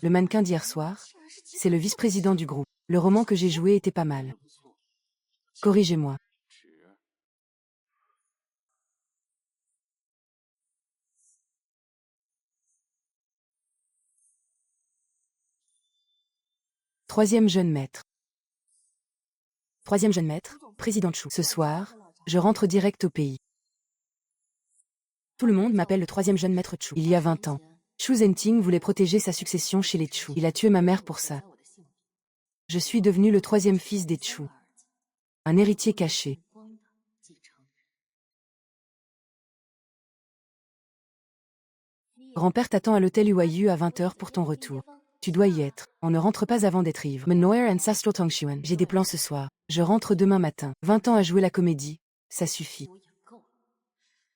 Le mannequin d'hier soir, c'est le vice-président du groupe. Le roman que j'ai joué était pas mal. Corrigez-moi. Troisième jeune maître. Troisième jeune maître, président Chou. Ce soir, je rentre direct au pays. Tout le monde m'appelle le troisième jeune maître Chou. Il y a 20 ans, Chu Zhenting voulait protéger sa succession chez les Chu. Il a tué ma mère pour ça. Je suis devenu le troisième fils des Chu. Un héritier caché. Grand-père t'attend à l'hôtel Huayu à 20h pour ton retour. Tu dois y être. On ne rentre pas avant d'être ivre. Menoir and Sastro Tongshuan. J'ai des plans ce soir. Je rentre demain matin. 20 ans à jouer la comédie. Ça suffit.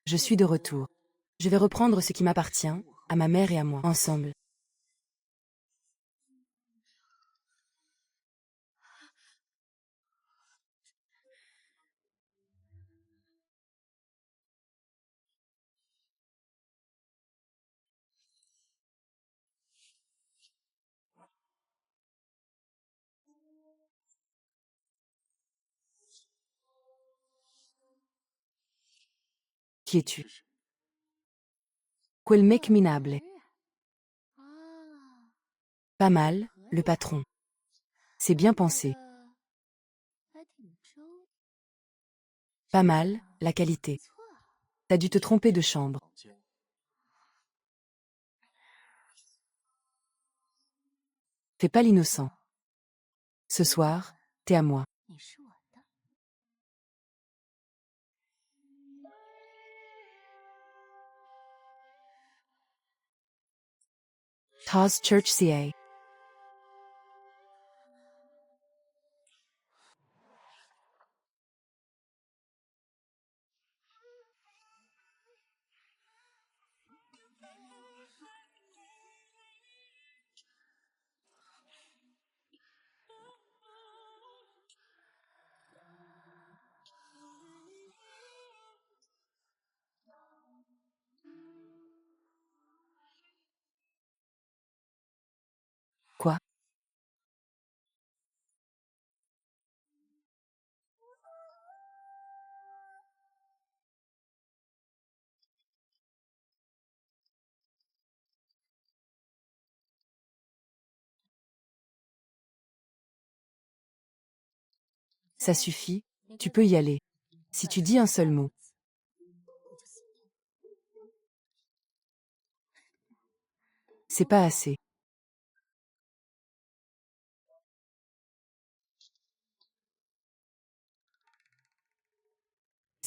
Je suis de retour. Je vais reprendre ce qui m'appartient, à ma mère et à moi, ensemble. Qui es-tu? Quel mec minable. Pas mal, le patron. C'est bien pensé. Pas mal, la qualité. T'as dû te tromper de chambre. Fais pas l'innocent. Ce soir, t'es à moi. Taz Church CA. Quoi? Ça suffit, tu peux y aller. Si tu dis un seul mot. C'est pas assez.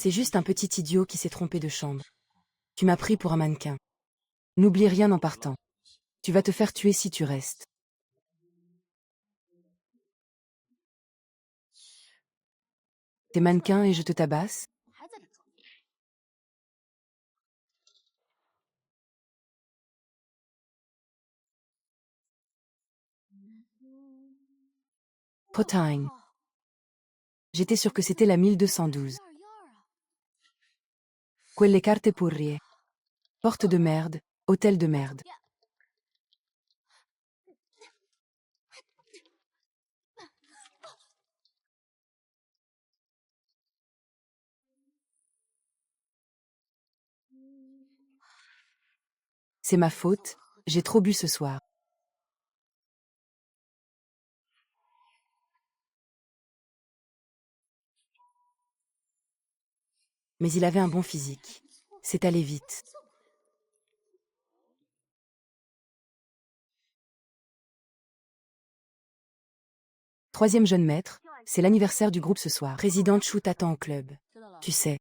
C'est juste un petit idiot qui s'est trompé de chambre. Tu m'as pris pour un mannequin. N'oublie rien en partant. Tu vas te faire tuer si tu restes. T'es mannequin et je te tabasse? Potine. J'étais sûr que c'était la 1212. Quelle carte pourrie. Porte de merde, hôtel de merde. C'est ma faute, j'ai trop bu ce soir. Mais il avait un bon physique. C'est allé vite. Troisième jeune maître, c'est l'anniversaire du groupe ce soir. Président Chou t'attend au club. Tu sais.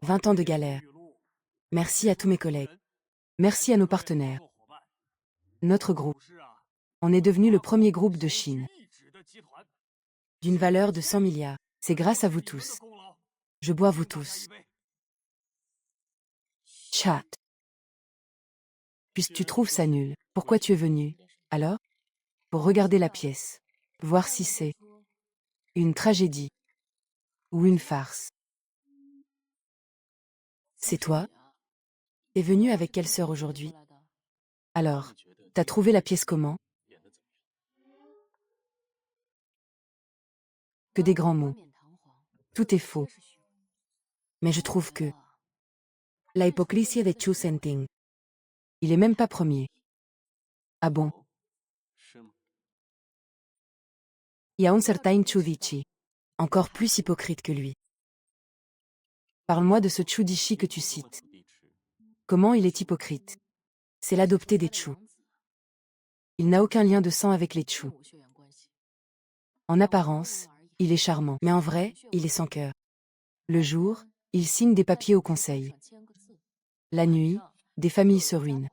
20 ans de galère. Merci à tous mes collègues. Merci à nos partenaires. Notre groupe. On est devenu le premier groupe de Chine. D'une valeur de 100 milliards. C'est grâce à vous tous. Je bois vous tous. Chat. Puisque tu trouves ça nul, pourquoi tu es venu, alors? Pour regarder la pièce. Voir si c'est une tragédie ou une farce. C'est toi? T'es venu avec quelle sœur aujourd'hui? Alors, t'as trouvé la pièce comment? Que des grands mots. Tout est faux. Mais je trouve que la hypocrisie de Chu Senting. Il est même pas premier. Ah bon? Il y a un certain Chu Dichi. Encore plus hypocrite que lui. Parle-moi de ce Chu Dichi que tu cites. Comment il est hypocrite? C'est l'adopté des Chu. Il n'a aucun lien de sang avec les Chu. En apparence, il est charmant, mais en vrai, il est sans cœur. Le jour, il signe des papiers au conseil. La nuit, des familles se ruinent.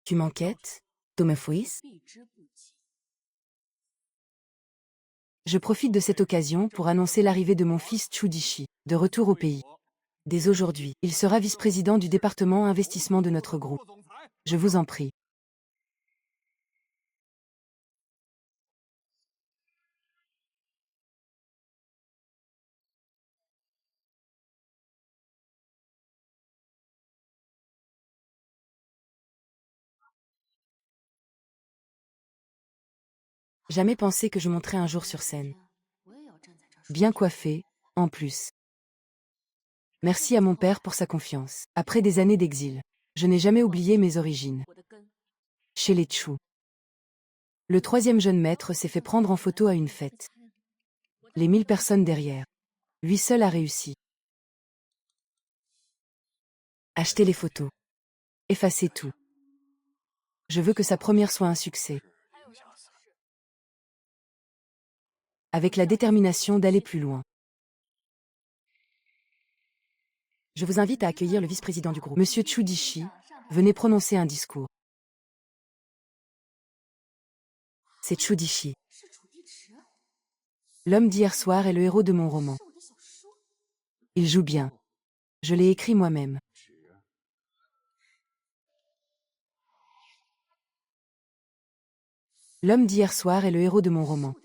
Tu m'enquêtes? Tomefuis? Je profite de cette occasion pour annoncer l'arrivée de mon fils Chudishi, de retour au pays. Dès aujourd'hui, il sera vice-président du département investissement de notre groupe. Je vous en prie. Jamais pensé que je monterais un jour sur scène. Bien coiffé, en plus. Merci à mon père pour sa confiance. Après des années d'exil, je n'ai jamais oublié mes origines. Chez les Chu. Le troisième jeune maître s'est fait prendre en photo à une fête. Les 1000 personnes derrière. Lui seul a réussi. Achetez les photos. Effacez tout. Je veux que sa première soit un succès. Avec la détermination d'aller plus loin. Je vous invite à accueillir le vice-président du groupe. Monsieur Chudishi, venez prononcer un discours. C'est Chudishi. L'homme d'hier soir est le héros de mon roman. Il joue bien. Je l'ai écrit moi-même. L'homme d'hier soir est le héros de mon roman.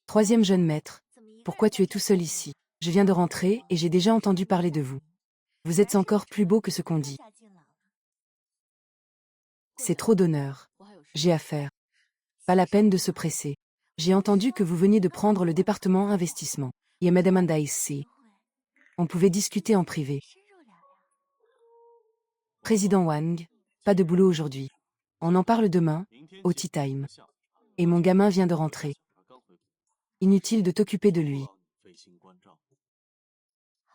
Troisième jeune maître, pourquoi tu es tout seul ici? Je viens de rentrer et j'ai déjà entendu parler de vous. Vous êtes encore plus beau que ce qu'on dit. C'est trop d'honneur. J'ai affaire. Pas la peine de se presser. J'ai entendu que vous veniez de prendre le département investissement. Et Madame Anda ici. On pouvait discuter en privé. Président Wang, pas de boulot aujourd'hui. On en parle demain, au tea time. Et mon gamin vient de rentrer. Inutile de t'occuper de lui.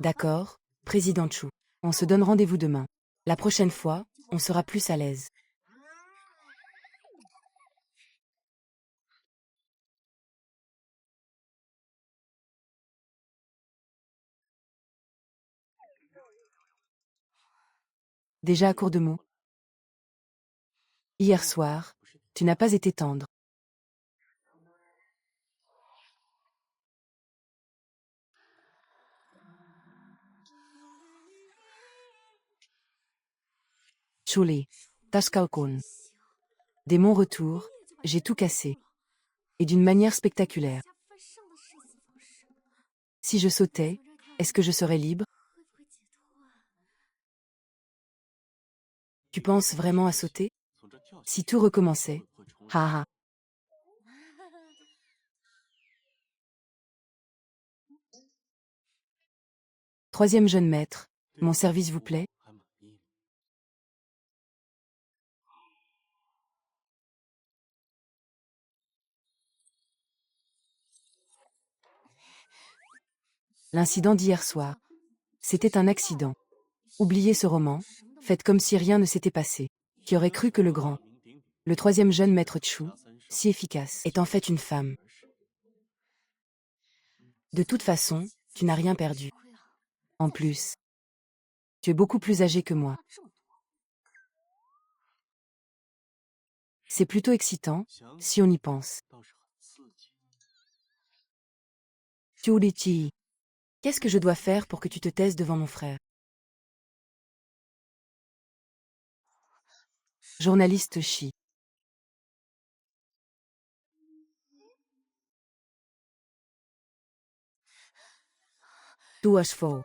D'accord, Président Chu. On se donne rendez-vous demain. La prochaine fois, on sera plus à l'aise. Déjà à court de mots. Hier soir, tu n'as pas été tendre. Chulé, Tashkaokon. Dès mon retour, j'ai tout cassé. Et d'une manière spectaculaire. Si je sautais, est-ce que je serais libre? Tu penses vraiment à sauter? Si tout recommençait. Ha ha. Troisième jeune maître, mon service vous plaît? L'incident d'hier soir. C'était un accident. Oubliez ce roman, faites comme si rien ne s'était passé. Qui aurait cru que le troisième jeune maître Chu, si efficace, est en fait une femme. De toute façon, tu n'as rien perdu. En plus, tu es beaucoup plus âgé que moi. C'est plutôt excitant, si on y pense. Chulichi, qu'est-ce que je dois faire pour que tu te taises devant mon frère? Journaliste Chi. Tu as faux.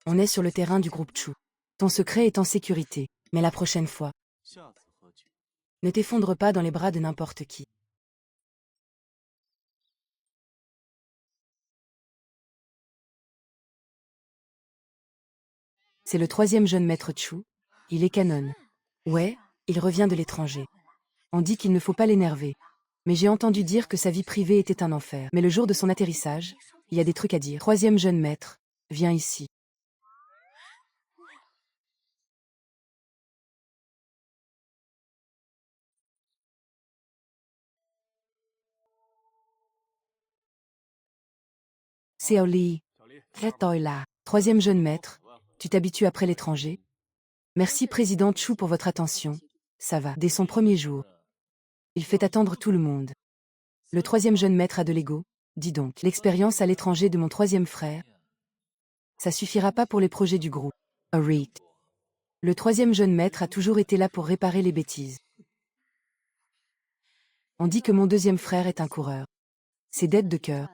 On est sur le terrain du groupe Chu. Ton secret est en sécurité, mais la prochaine fois, ne t'effondre pas dans les bras de n'importe qui. C'est le troisième jeune maître Chu. Il est canon. Ouais, il revient de l'étranger. On dit qu'il ne faut pas l'énerver. Mais j'ai entendu dire que sa vie privée était un enfer. Mais le jour de son atterrissage, il y a des trucs à dire. Troisième jeune maître, viens ici. Xiao Li. Là. Troisième jeune maître, tu t'habitues après l'étranger? Merci président Chu pour votre attention. Ça va. Dès son premier jour. Il fait attendre tout le monde. Le troisième jeune maître a de l'ego. Dis donc, l'expérience à l'étranger de mon troisième frère, ça suffira pas pour les projets du groupe. Reed. Le troisième jeune maître a toujours été là pour réparer les bêtises. On dit que mon deuxième frère est un coureur. Ses dettes de cœur,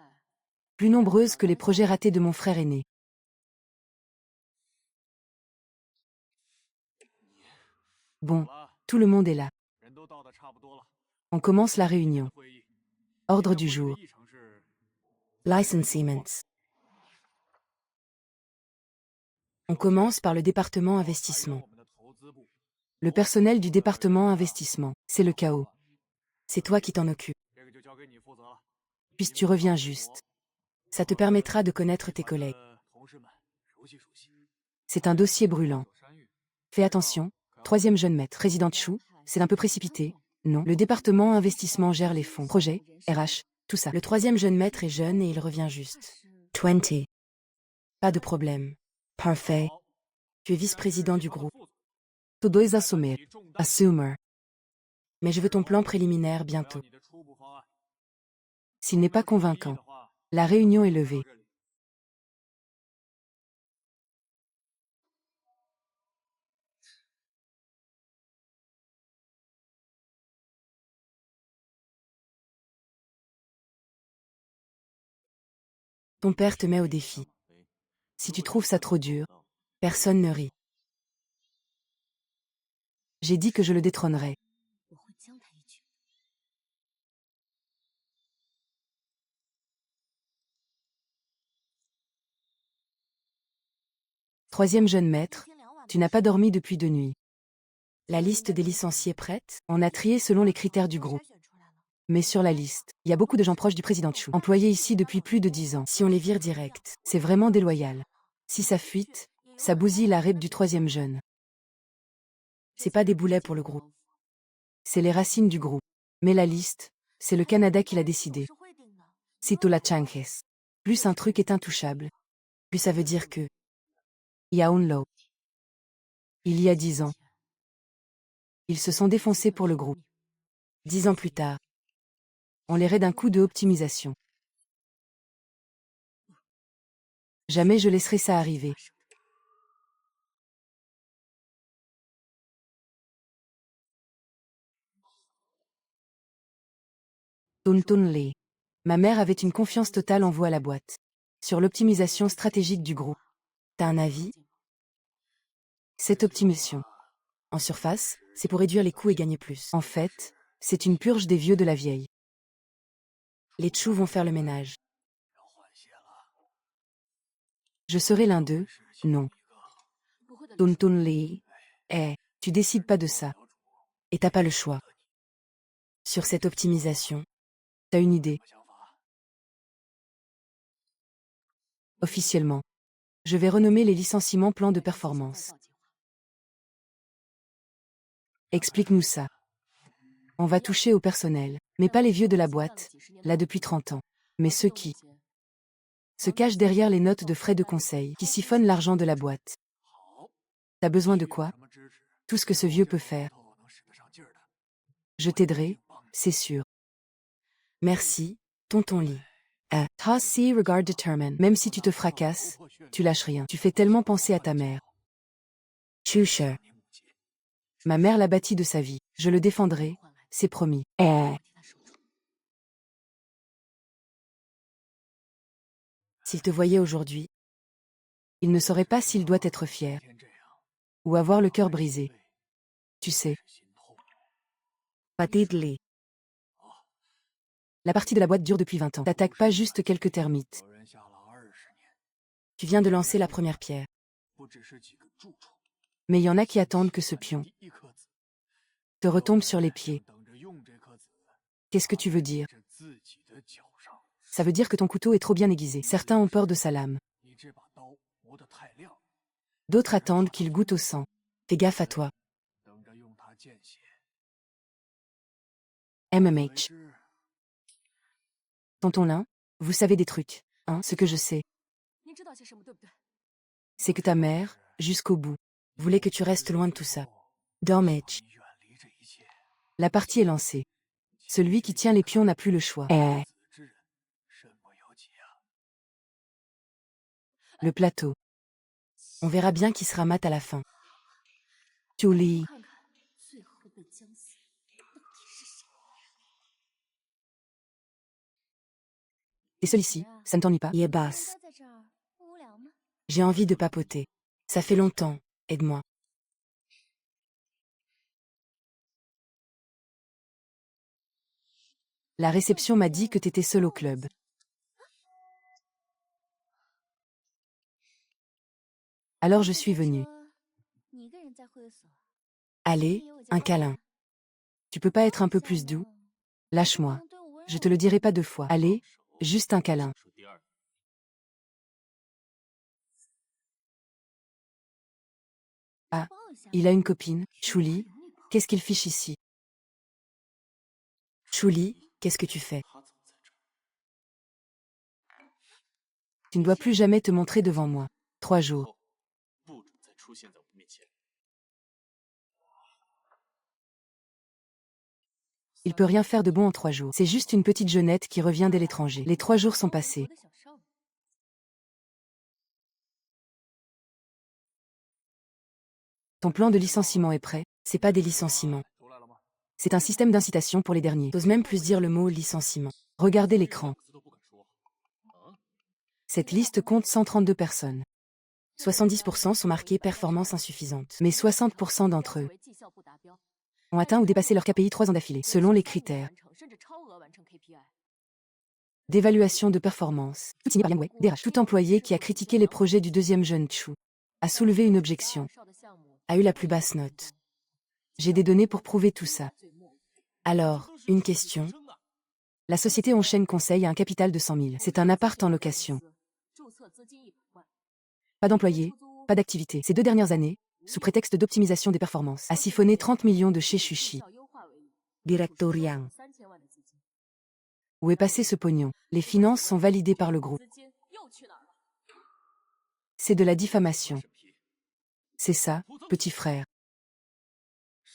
plus nombreuses que les projets ratés de mon frère aîné. Bon, tout le monde est là. On commence la réunion. Ordre du jour. Licensements. On commence par le département investissement. Le personnel du département investissement, c'est le chaos. C'est toi qui t'en occupes. Puisque tu reviens juste. Ça te permettra de connaître tes collègues. C'est un dossier brûlant. Fais attention, troisième jeune maître. Président Chu, c'est un peu précipité. Non, le département investissement gère les fonds, projets, RH, tout ça. Le troisième jeune maître est jeune et il revient juste. 20. Pas de problème. Parfait. Tu es vice-président du groupe. Todo es assumer. Assumer. Mais je veux ton plan préliminaire bientôt. S'il n'est pas convaincant, la réunion est levée. Ton père te met au défi. Si tu trouves ça trop dur, personne ne rit. J'ai dit que je le détrônerais. Troisième jeune maître, tu n'as pas dormi depuis 2 nuits. La liste des licenciés prête? On a trié selon les critères du groupe. Mais sur la liste, il y a beaucoup de gens proches du président Chu, employés ici depuis plus de 10 ans. Si on les vire direct, c'est vraiment déloyal. Si ça fuite, ça bousille la rep du troisième jeune. C'est pas des boulets pour le groupe. C'est les racines du groupe. Mais la liste, c'est le Canada qui l'a décidé. Cito la Changes. Plus un truc est intouchable, plus ça veut dire que Yaunlo. Il y a 10 ans. Ils se sont défoncés pour le groupe. 10 ans plus tard, on les raide d'un coup de optimisation. Jamais je laisserai ça arriver. Tontonle. Ma mère avait une confiance totale en vous à la boîte. Sur l'optimisation stratégique du groupe. T'as un avis? Cette optimisation, en surface, c'est pour réduire les coûts et gagner plus. En fait, c'est une purge des vieux de la vieille. Les Chu vont faire le ménage. Je serai l'un d'eux? Non. Tontonle. Tu décides pas de ça. Et t'as pas le choix. Sur cette optimisation, t'as une idée. Officiellement, je vais renommer les licenciements plans de performance. Explique-nous ça. On va toucher au personnel, mais pas les vieux de la boîte, là depuis 30 ans, mais ceux qui se cachent derrière les notes de frais de conseil, qui siphonnent l'argent de la boîte. T'as besoin de quoi? Tout ce que ce vieux peut faire. Je t'aiderai, c'est sûr. Merci, tonton Lee. Toss see regard determine. Même si tu te fracasses, tu lâches rien. Tu fais tellement penser à ta mère. Chusher. Ma mère l'a bâti de sa vie. Je le défendrai, c'est promis. S'il te voyait aujourd'hui, Il ne saurait pas s'il doit être fier ou avoir le cœur brisé. Tu sais. Patidli. La partie de la boîte dure depuis 20 ans. T'attaques pas juste quelques termites. Tu viens de lancer la première pierre. Mais il y en a qui attendent que ce pion te retombe sur les pieds. Qu'est-ce que tu veux dire? Ça veut dire que ton couteau est trop bien aiguisé. Certains ont peur de sa lame. D'autres attendent qu'il goûte au sang. Fais gaffe à toi. MMH. Tonton Lin, vous savez des trucs, hein? Ce que je sais, c'est que ta mère, jusqu'au bout, voulait que tu restes loin de tout ça. Dormage. La partie est lancée. Celui qui tient les pions n'a plus le choix. Le plateau. On verra bien qui sera mat à la fin. Julie. Et celui-ci, ça ne t'ennuie pas? Yebas. J'ai envie de papoter. Ça fait longtemps, aide-moi. La réception m'a dit que t'étais seul au club. Alors je suis venue. Allez, un câlin. Tu peux pas être un peu plus doux? Lâche-moi. Je te le dirai pas 2 fois. Allez, juste un câlin. Ah, il a une copine, Chuli. Qu'est-ce qu'il fiche ici? Chuli, qu'est-ce que tu fais? Tu ne dois plus jamais te montrer devant moi. 3 jours. Il peut rien faire de bon en 3 jours. C'est juste une petite jeunette qui revient de l'étranger. Les 3 jours sont passés. Ton plan de licenciement est prêt? C'est pas des licenciements. C'est un système d'incitation pour les derniers. T'oses même plus dire le mot licenciement. Regardez l'écran. Cette liste compte 132 personnes. 70% sont marqués performance insuffisante. Mais 60% d'entre eux ont atteint ou dépassé leur KPI 3 ans d'affilée, selon les critères d'évaluation de performance. Tout signé par Yang Wei, DRH. Tout employé qui a critiqué les projets du deuxième jeune Chu a soulevé une objection, a eu la plus basse note. J'ai des données pour prouver tout ça. Alors, une question. La société Onchain Conseil a un capital de 100 000. C'est un appart en location. Pas d'employés, pas d'activité. Ces 2 dernières années, sous prétexte d'optimisation des performances, a siphonné 30 millions de chez Chuchi. Directorial. Où est passé ce pognon? Les finances sont validées par le groupe. C'est de la diffamation. C'est ça, petit frère.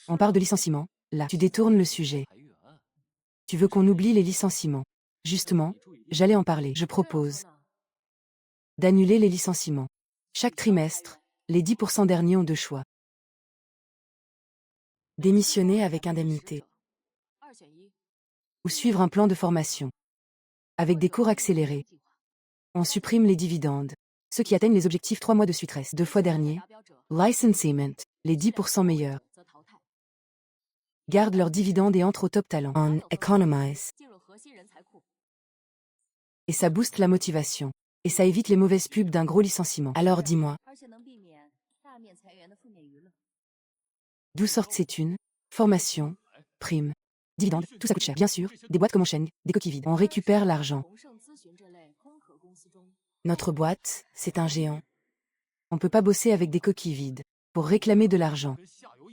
On parle de licenciement, là. Tu détournes le sujet. Tu veux qu'on oublie les licenciements. Justement, j'allais en parler. Je propose d'annuler les licenciements. Chaque trimestre, les 10% derniers ont 2 choix. Démissionner avec indemnité. Ou suivre un plan de formation. Avec des cours accélérés. On supprime les dividendes. Ceux qui atteignent les objectifs 3 mois de suite restent 2 fois derniers. Licensement, les 10% meilleurs. Gardent leurs dividendes et entrent au top talent. On economize. Et ça booste la motivation. Et ça évite les mauvaises pubs d'un gros licenciement. Alors dis-moi, d'où sortent ces thunes? Formation, primes, dividendes, tout ça coûte cher. Bien sûr, des boîtes comme Onchain, des coquilles vides. On récupère l'argent. Notre boîte, c'est un géant. On peut pas bosser avec des coquilles vides. Pour réclamer de l'argent.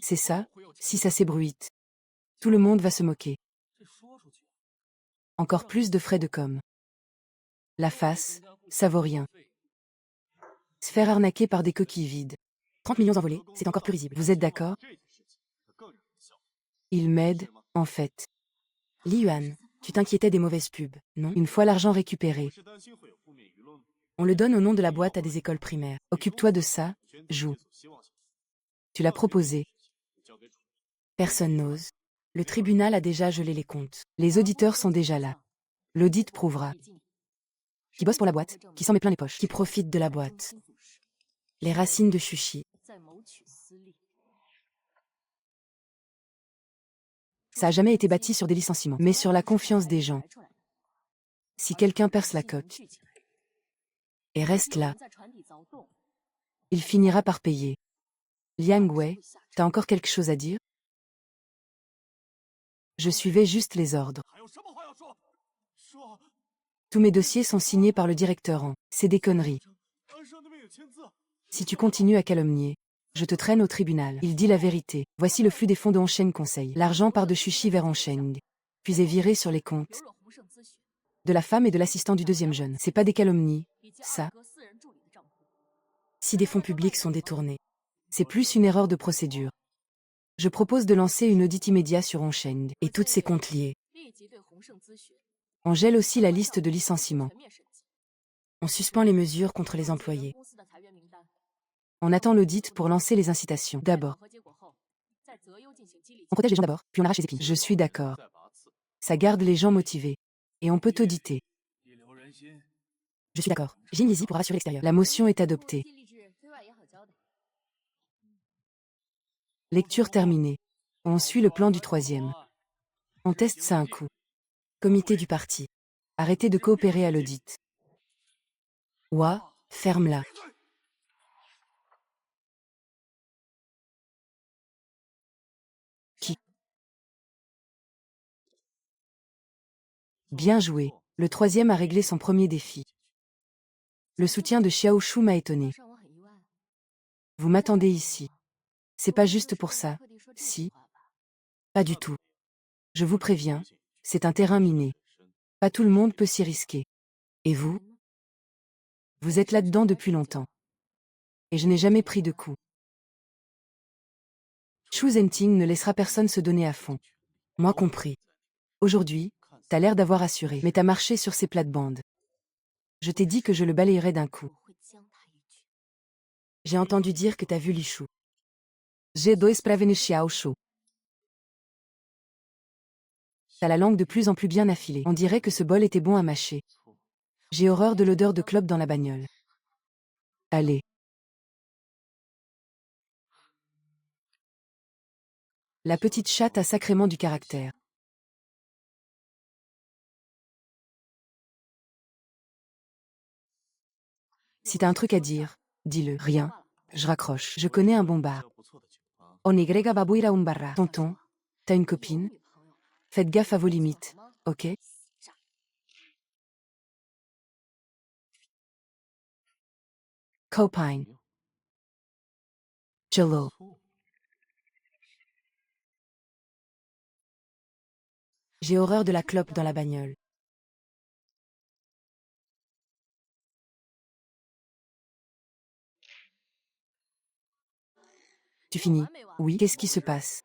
C'est ça, si ça s'ébruite. Tout le monde va se moquer. Encore plus de frais de com. La face, ça vaut rien. Se faire arnaquer par des coquilles vides. 30 millions envolés, c'est encore plus risible. Vous êtes d'accord? Il m'aide, en fait. Li Yuan, tu t'inquiétais des mauvaises pubs, non? Une fois l'argent récupéré, on le donne au nom de la boîte à des écoles primaires. Occupe-toi de ça, joue. Tu l'as proposé. Personne n'ose. Le tribunal a déjà gelé les comptes. Les auditeurs sont déjà là. L'audit prouvera. Qui bosse pour la boîte, qui s'en met plein les poches, qui profite de la boîte. Les racines de Shushi. Ça a jamais été bâti sur des licenciements, mais sur la confiance des gens. Si quelqu'un perce la coque et reste là, il finira par payer. Liang Wei, t'as encore quelque chose à dire? Je suivais juste les ordres. Tous mes dossiers sont signés par le directeur en. C'est des conneries. Si tu continues à calomnier, je te traîne au tribunal. Il dit la vérité. Voici le flux des fonds de Hongsheng Conseil. L'argent part de Shushi vers Hongsheng, puis est viré sur les comptes de la femme et de l'assistant du deuxième jeune. C'est pas des calomnies, ça. Si des fonds publics sont détournés, c'est plus une erreur de procédure. Je propose de lancer une audit immédiat sur Hongsheng et toutes ses comptes liés. On gèle aussi la liste de licenciements. On suspend les mesures contre les employés. On attend l'audit pour lancer les incitations. D'abord. On protège les gens d'abord, puis on arrache les épines. Je suis d'accord. Ça garde les gens motivés. Et on peut auditer. Je suis d'accord. Jin Yizi pour rassurer l'extérieur. La motion est adoptée. Lecture terminée. On suit le plan du troisième. On teste ça un coup. Comité du parti. Arrêtez de coopérer à l'audit. Ouah, ferme-la. Qui? Bien joué. Le troisième a réglé son premier défi. Le soutien de Xiao Shu m'a étonné. Vous m'attendez ici. C'est pas juste pour ça, si? Pas du tout. Je vous préviens, c'est un terrain miné. Pas tout le monde peut s'y risquer. Et vous? Vous êtes là-dedans depuis longtemps. Et je n'ai jamais pris de coup. Shu Zhenting ne laissera personne se donner à fond. Moi compris. Aujourd'hui, t'as l'air d'avoir assuré, mais t'as marché sur ces plates-bandes. Je t'ai dit que je le balayerais d'un coup. J'ai entendu dire que t'as vu Li Shu. J'ai dois prévenir Xiao Shu. T'as la langue de plus en plus bien affilée. On dirait que ce bol était bon à mâcher. J'ai horreur de l'odeur de clope dans la bagnole. Allez. La petite chatte a sacrément du caractère. Si t'as un truc à dire, dis-le. Rien. Je raccroche. Je connais un bon bar. Onegrega babuira un barra. Tonton, t'as une copine? Faites gaffe à vos limites, ok? Copine. Jello. J'ai horreur de la clope dans la bagnole. Tu finis? Oui, qu'est-ce qui se passe?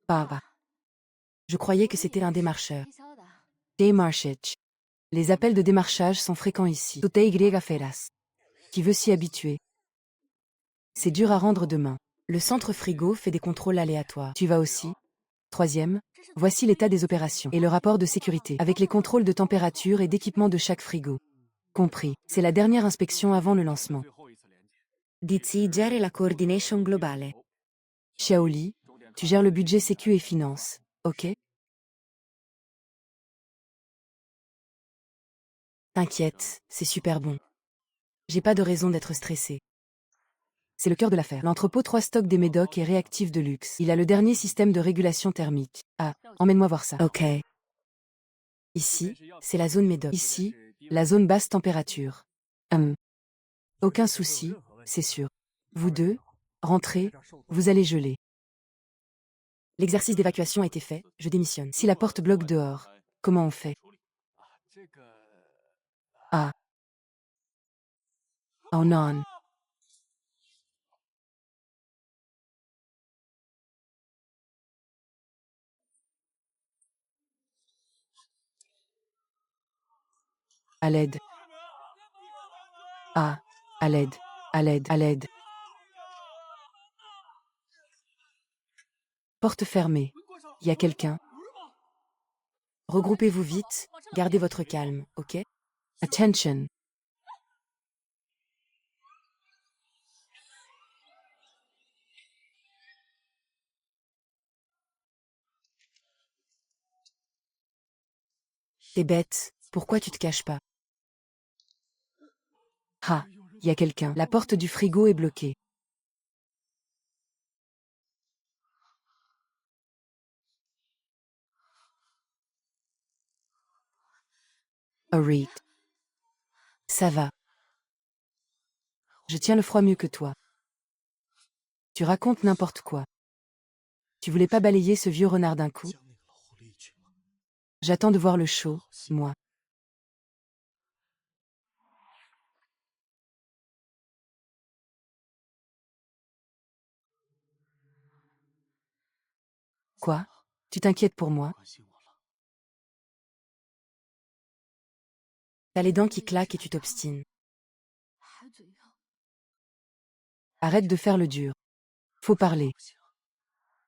Papa. Je croyais que c'était un démarcheur. Démarchage. Les appels de démarchage sont fréquents ici. Tutei griega feras. Qui veut s'y habituer? C'est dur à rendre demain. Le centre frigo fait des contrôles aléatoires. Tu vas aussi? Troisième, voici l'état des opérations et le rapport de sécurité, avec les contrôles de température et d'équipement de chaque frigo. Compris. C'est la dernière inspection avant le lancement. Dirigere la coordination globale. Xiaoli, tu gères le budget sécu et finance, ok? T'inquiète, c'est super bon. J'ai pas de raison d'être stressé. C'est le cœur de l'affaire. L'entrepôt 3 stocks des médocs est réactif de luxe. Il a le dernier système de régulation thermique. Ah, emmène-moi voir ça. Ok. Ici, c'est la zone médoc. Ici, la zone basse température. Aucun souci, c'est sûr. Vous deux, rentrez, vous allez geler. L'exercice d'évacuation a été fait, je démissionne. Si la porte bloque dehors, comment on fait? Ah. Oh non. À l'aide. Ah. À l'aide. À l'aide. À l'aide. Porte fermée. Y a quelqu'un? Regroupez-vous vite, gardez votre calme, ok? Attention. T'es bête, pourquoi tu te caches pas? Ah, y a quelqu'un. La porte du frigo est bloquée. Reed. Ça va. Je tiens le froid mieux que toi. Tu racontes n'importe quoi. Tu voulais pas balayer ce vieux renard d'un coup? J'attends de voir le show, moi. Quoi? Tu t'inquiètes pour moi? T'as les dents qui claquent et tu t'obstines. Arrête de faire le dur. Faut parler.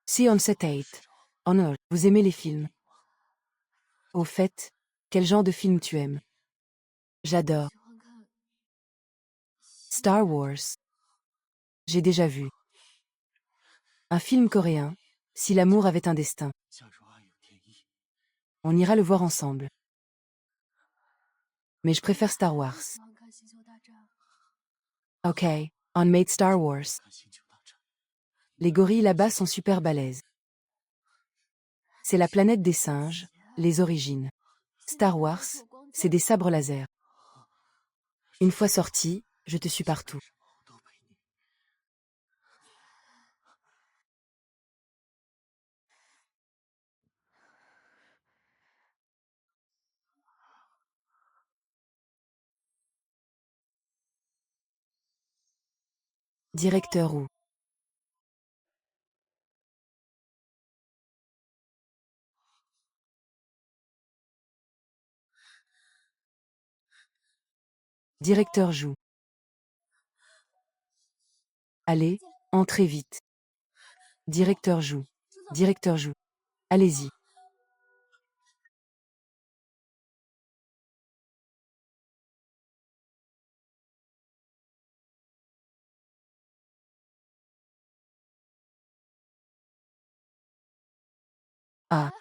Si on set 8. Honor, vous aimez les films? Au fait, quel genre de film tu aimes? J'adore. Star Wars. J'ai déjà vu. Un film coréen, Si l'amour avait un destin. On ira le voir ensemble. Mais je préfère Star Wars. Ok, on made Star Wars. Les gorilles là-bas sont super balèzes. C'est la planète des singes, les origines. Star Wars, c'est des sabres laser. Une fois sorti, je te suis partout. Directeur où? Directeur joue. Allez, entrez vite. Directeur joue. Directeur joue. Allez-y. Ah.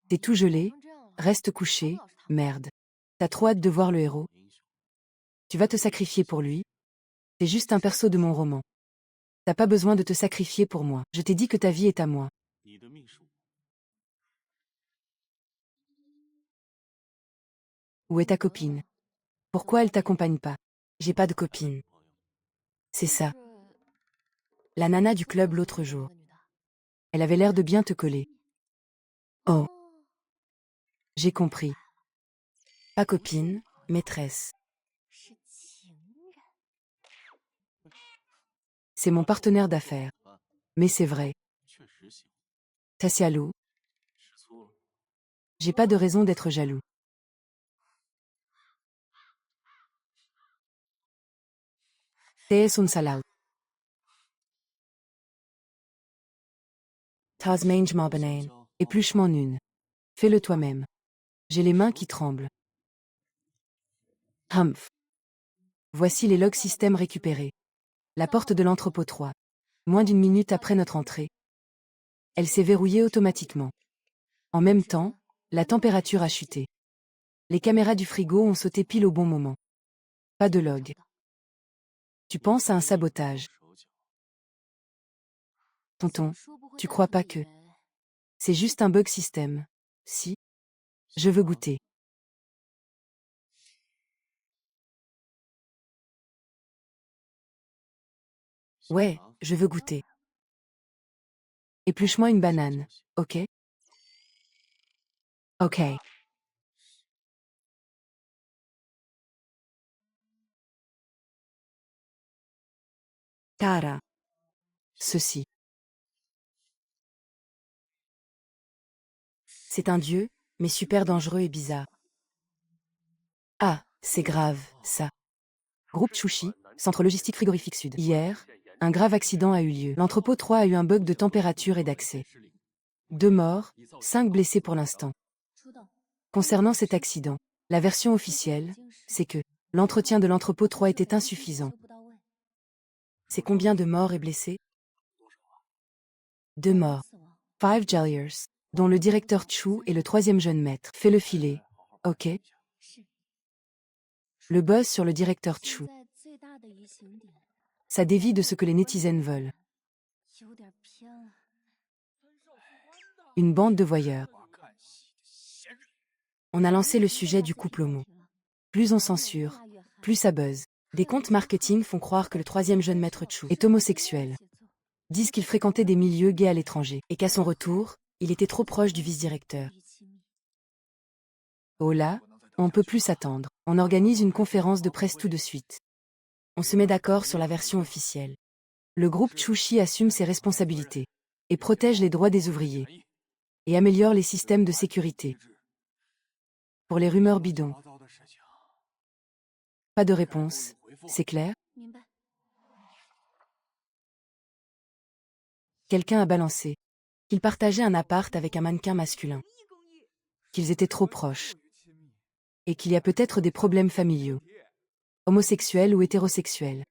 T'es tout gelé? Reste couché, merde. T'as trop hâte de voir le héros? Tu vas te sacrifier pour lui? T'es juste un perso de mon roman. T'as pas besoin de te sacrifier pour moi. Je t'ai dit que ta vie est à moi. Où est ta copine? Pourquoi elle t'accompagne pas? J'ai pas de copine. C'est ça. La nana du club l'autre jour. Elle avait l'air de bien te coller. Oh. J'ai compris. Pas copine, maîtresse. C'est mon partenaire d'affaires. Mais c'est vrai. T'as jaloux? J'ai pas de raison d'être jaloux. T'es un salaud. T'as mange ma banane. Épluche-m'en une. Fais-le toi-même. J'ai les mains qui tremblent. Humph. Voici les log systèmes récupérés. La porte de l'entrepôt 3. Moins d'une minute après notre entrée. Elle s'est verrouillée automatiquement. En même temps, la température a chuté. Les caméras du frigo ont sauté pile au bon moment. Pas de log. Tu penses à un sabotage. Tonton, tu crois pas que... C'est juste un bug système. Si. Je veux goûter. Ouais, je veux goûter. Épluche-moi une banane, ok? Ok. Cara. Ceci. C'est un dieu, mais super dangereux et bizarre. Ah, c'est grave, ça. Groupe Chouchi, centre logistique frigorifique sud. Hier, un grave accident a eu lieu. L'entrepôt 3 a eu un bug de température et d'accès. 2 morts, 5 blessés pour l'instant. Concernant cet accident, La version officielle, c'est que l'entretien de l'entrepôt 3 était insuffisant. C'est combien de morts et blessés? 2 morts. 5 Jelliers, dont le directeur Chu et le troisième jeune maître. Fais le filet. Ok. Le buzz sur le directeur Chu. Ça dévie de ce que les netizens veulent. Une bande de voyeurs. On a lancé le sujet du couple homo. Plus on censure, plus ça buzz. Des comptes marketing font croire que le troisième jeune maître Chu est homosexuel. Disent qu'il fréquentait des milieux gays à l'étranger, et qu'à son retour, il était trop proche du vice-directeur. Oh là, on peut plus s'attendre. On organise une conférence de presse tout de suite. On se met d'accord sur la version officielle. Le groupe Chushi assume ses responsabilités et protège les droits des ouvriers et améliore les systèmes de sécurité. Pour les rumeurs bidons. Pas de réponse, c'est clair? Quelqu'un a balancé qu'ils partageaient un appart avec un mannequin masculin, qu'ils étaient trop proches, et qu'il y a peut-être des problèmes familiaux, homosexuels ou hétérosexuels.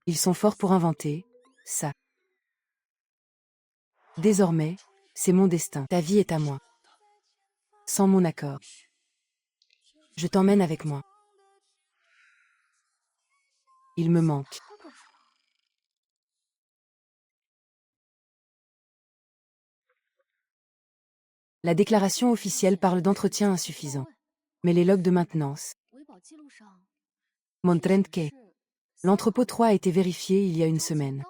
Ils sont forts pour inventer ça. Désormais, c'est mon destin. Ta vie est à moi. Sans mon accord. Je t'emmène avec moi. Il me manque. La déclaration officielle parle d'entretien insuffisant. Mais les logs de maintenance montrent que l'entrepôt 3 a été vérifié il y a une semaine.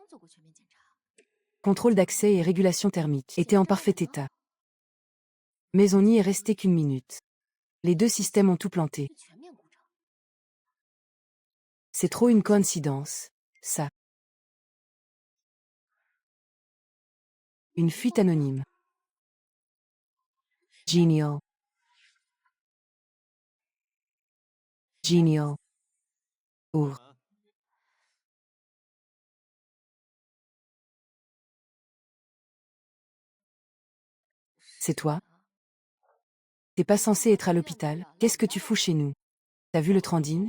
Contrôle d'accès et régulation thermique étaient en parfait état. Mais on n'y est resté qu'une minute. Les deux systèmes ont tout planté. C'est trop une coïncidence, ça. Une fuite anonyme. Genial. Genial. Ouvre. C'est toi? T'es pas censé être à l'hôpital? Qu'est-ce que tu fous chez nous? T'as vu le trending?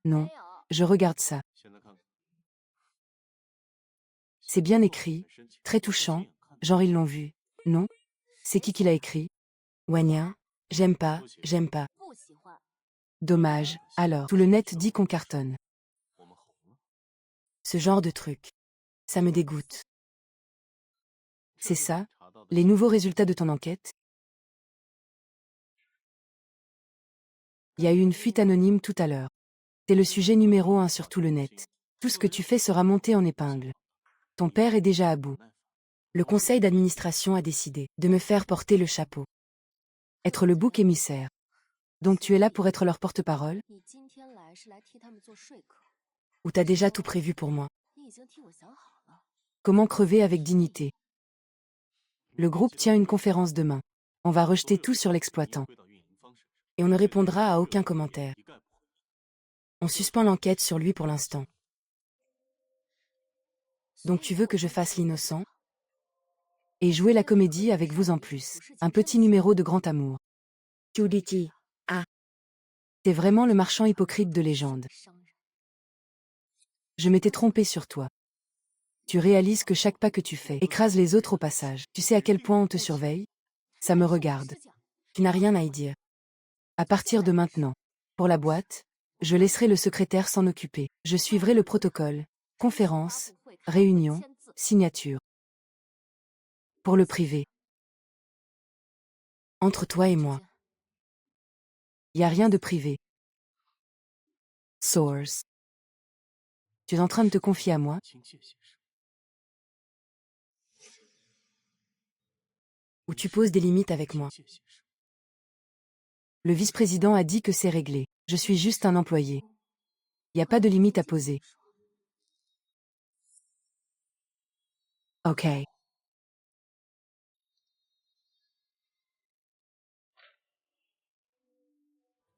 Non. Je regarde ça. C'est bien écrit, très touchant, genre ils l'ont vu. Non? C'est qui l'a écrit? Wanya? J'aime pas, j'aime pas. Dommage, alors. Tout le net dit qu'on cartonne. Ce genre de truc. Ça me dégoûte. C'est ça? Les nouveaux résultats de ton enquête? Il y a eu une fuite anonyme tout à l'heure. T'es le sujet numéro 1 sur tout le net. Tout ce que tu fais sera monté en épingle. Ton père est déjà à bout. Le conseil d'administration a décidé de me faire porter le chapeau. Être le bouc émissaire. Donc tu es là pour être leur porte-parole? Ou t'as déjà tout prévu pour moi? Comment crever avec dignité? Le groupe tient une conférence demain. On va rejeter tout sur l'exploitant. Et on ne répondra à aucun commentaire. On suspend l'enquête sur lui pour l'instant. Donc tu veux que je fasse l'innocent? Et jouer la comédie avec vous en plus. Un petit numéro de grand amour. Judith. Ah. T'es vraiment le marchand hypocrite de légende. Je m'étais trompé sur toi. Tu réalises que chaque pas que tu fais écrase les autres au passage. Tu sais à quel point on te surveille? Ça me regarde. Tu n'as rien à y dire. À partir de maintenant. Pour la boîte, je laisserai le secrétaire s'en occuper. Je suivrai le protocole. Conférence, réunion, signature. Pour le privé. Entre toi et moi. Y a rien de privé. Source. Tu es en train de te confier à moi? Ou tu poses des limites avec moi? Le vice-président a dit que c'est réglé. Je suis juste un employé. Y a pas de limite à poser. Ok.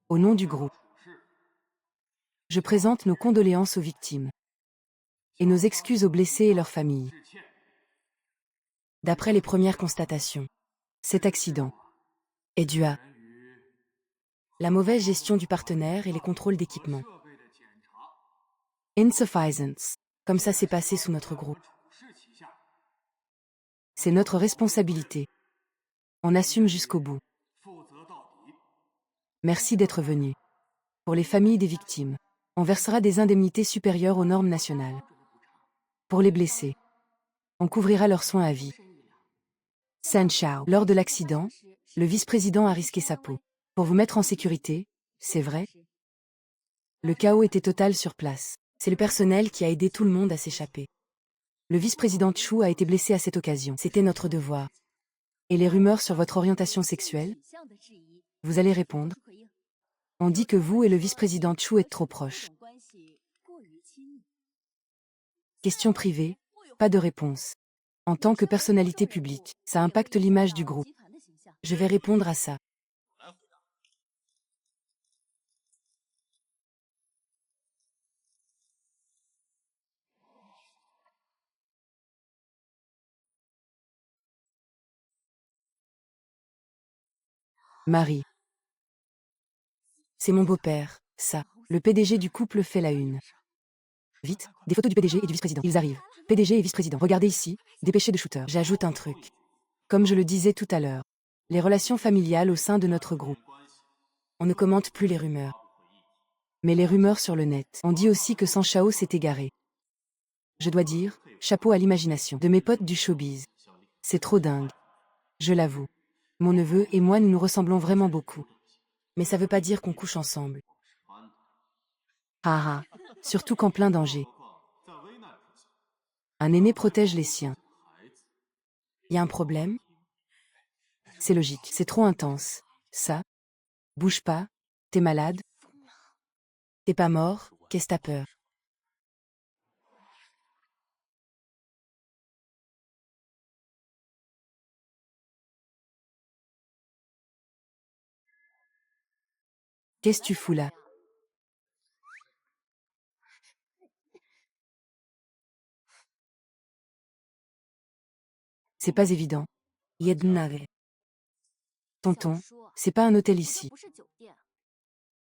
Au nom du groupe, je présente nos condoléances aux victimes et nos excuses aux blessés et leurs familles. D'après les premières constatations, cet accident est due à la mauvaise gestion du partenaire et les contrôles d'équipement. Insufficience, comme ça s'est passé sous notre groupe. C'est notre responsabilité. On assume jusqu'au bout. Merci d'être venu. Pour les familles des victimes, on versera des indemnités supérieures aux normes nationales. Pour les blessés, on couvrira leurs soins à vie. San Chao. Lors de l'accident, le vice-président a risqué sa peau. Pour vous mettre en sécurité, c'est vrai? Le chaos était total sur place. C'est le personnel qui a aidé tout le monde à s'échapper. Le vice-président Chu a été blessé à cette occasion. C'était notre devoir. Et les rumeurs sur votre orientation sexuelle? Vous allez répondre. On dit que vous et le vice-président Chu êtes trop proches. Question privée, pas de réponse. En tant que personnalité publique, ça impacte l'image du groupe. Je vais répondre à ça. Marie. C'est mon beau-père, ça. Le PDG du couple fait la une. Vite, des photos du PDG et du vice-président. Ils arrivent. PDG et vice-président. Regardez ici, dépêchez de shooter. J'ajoute un truc. Comme je le disais tout à l'heure, les relations familiales au sein de notre groupe. On ne commente plus les rumeurs. Mais les rumeurs sur le net. On dit aussi que San Chao s'est égaré. Je dois dire, chapeau à l'imagination de mes potes du showbiz. C'est trop dingue. Je l'avoue. Mon neveu et moi, nous nous ressemblons vraiment beaucoup. Mais ça veut pas dire qu'on couche ensemble. Ah ah, surtout qu'en plein danger. Un aîné protège les siens. Y a un problème? C'est logique, c'est trop intense. Ça? Bouge pas, t'es malade? T'es pas mort, qu'est-ce t'as peur? Qu'est-ce tu fous là? C'est pas évident. Yednare. Tonton, c'est pas un hôtel ici.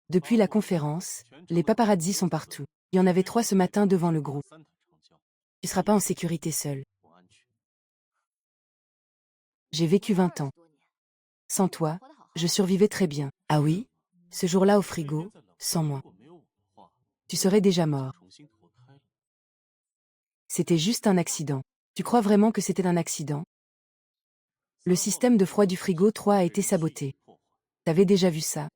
Depuis la conférence, les paparazzis sont partout. Il y en avait 3 ce matin devant le groupe. Tu seras pas en sécurité seul. J'ai vécu 20 ans. Sans toi, je survivais très bien. Ah oui? Ce jour-là au frigo, sans moi. Tu serais déjà mort. C'était juste un accident. Tu crois vraiment que c'était un accident? Le système de froid du frigo 3 a été saboté. T'avais déjà vu ça?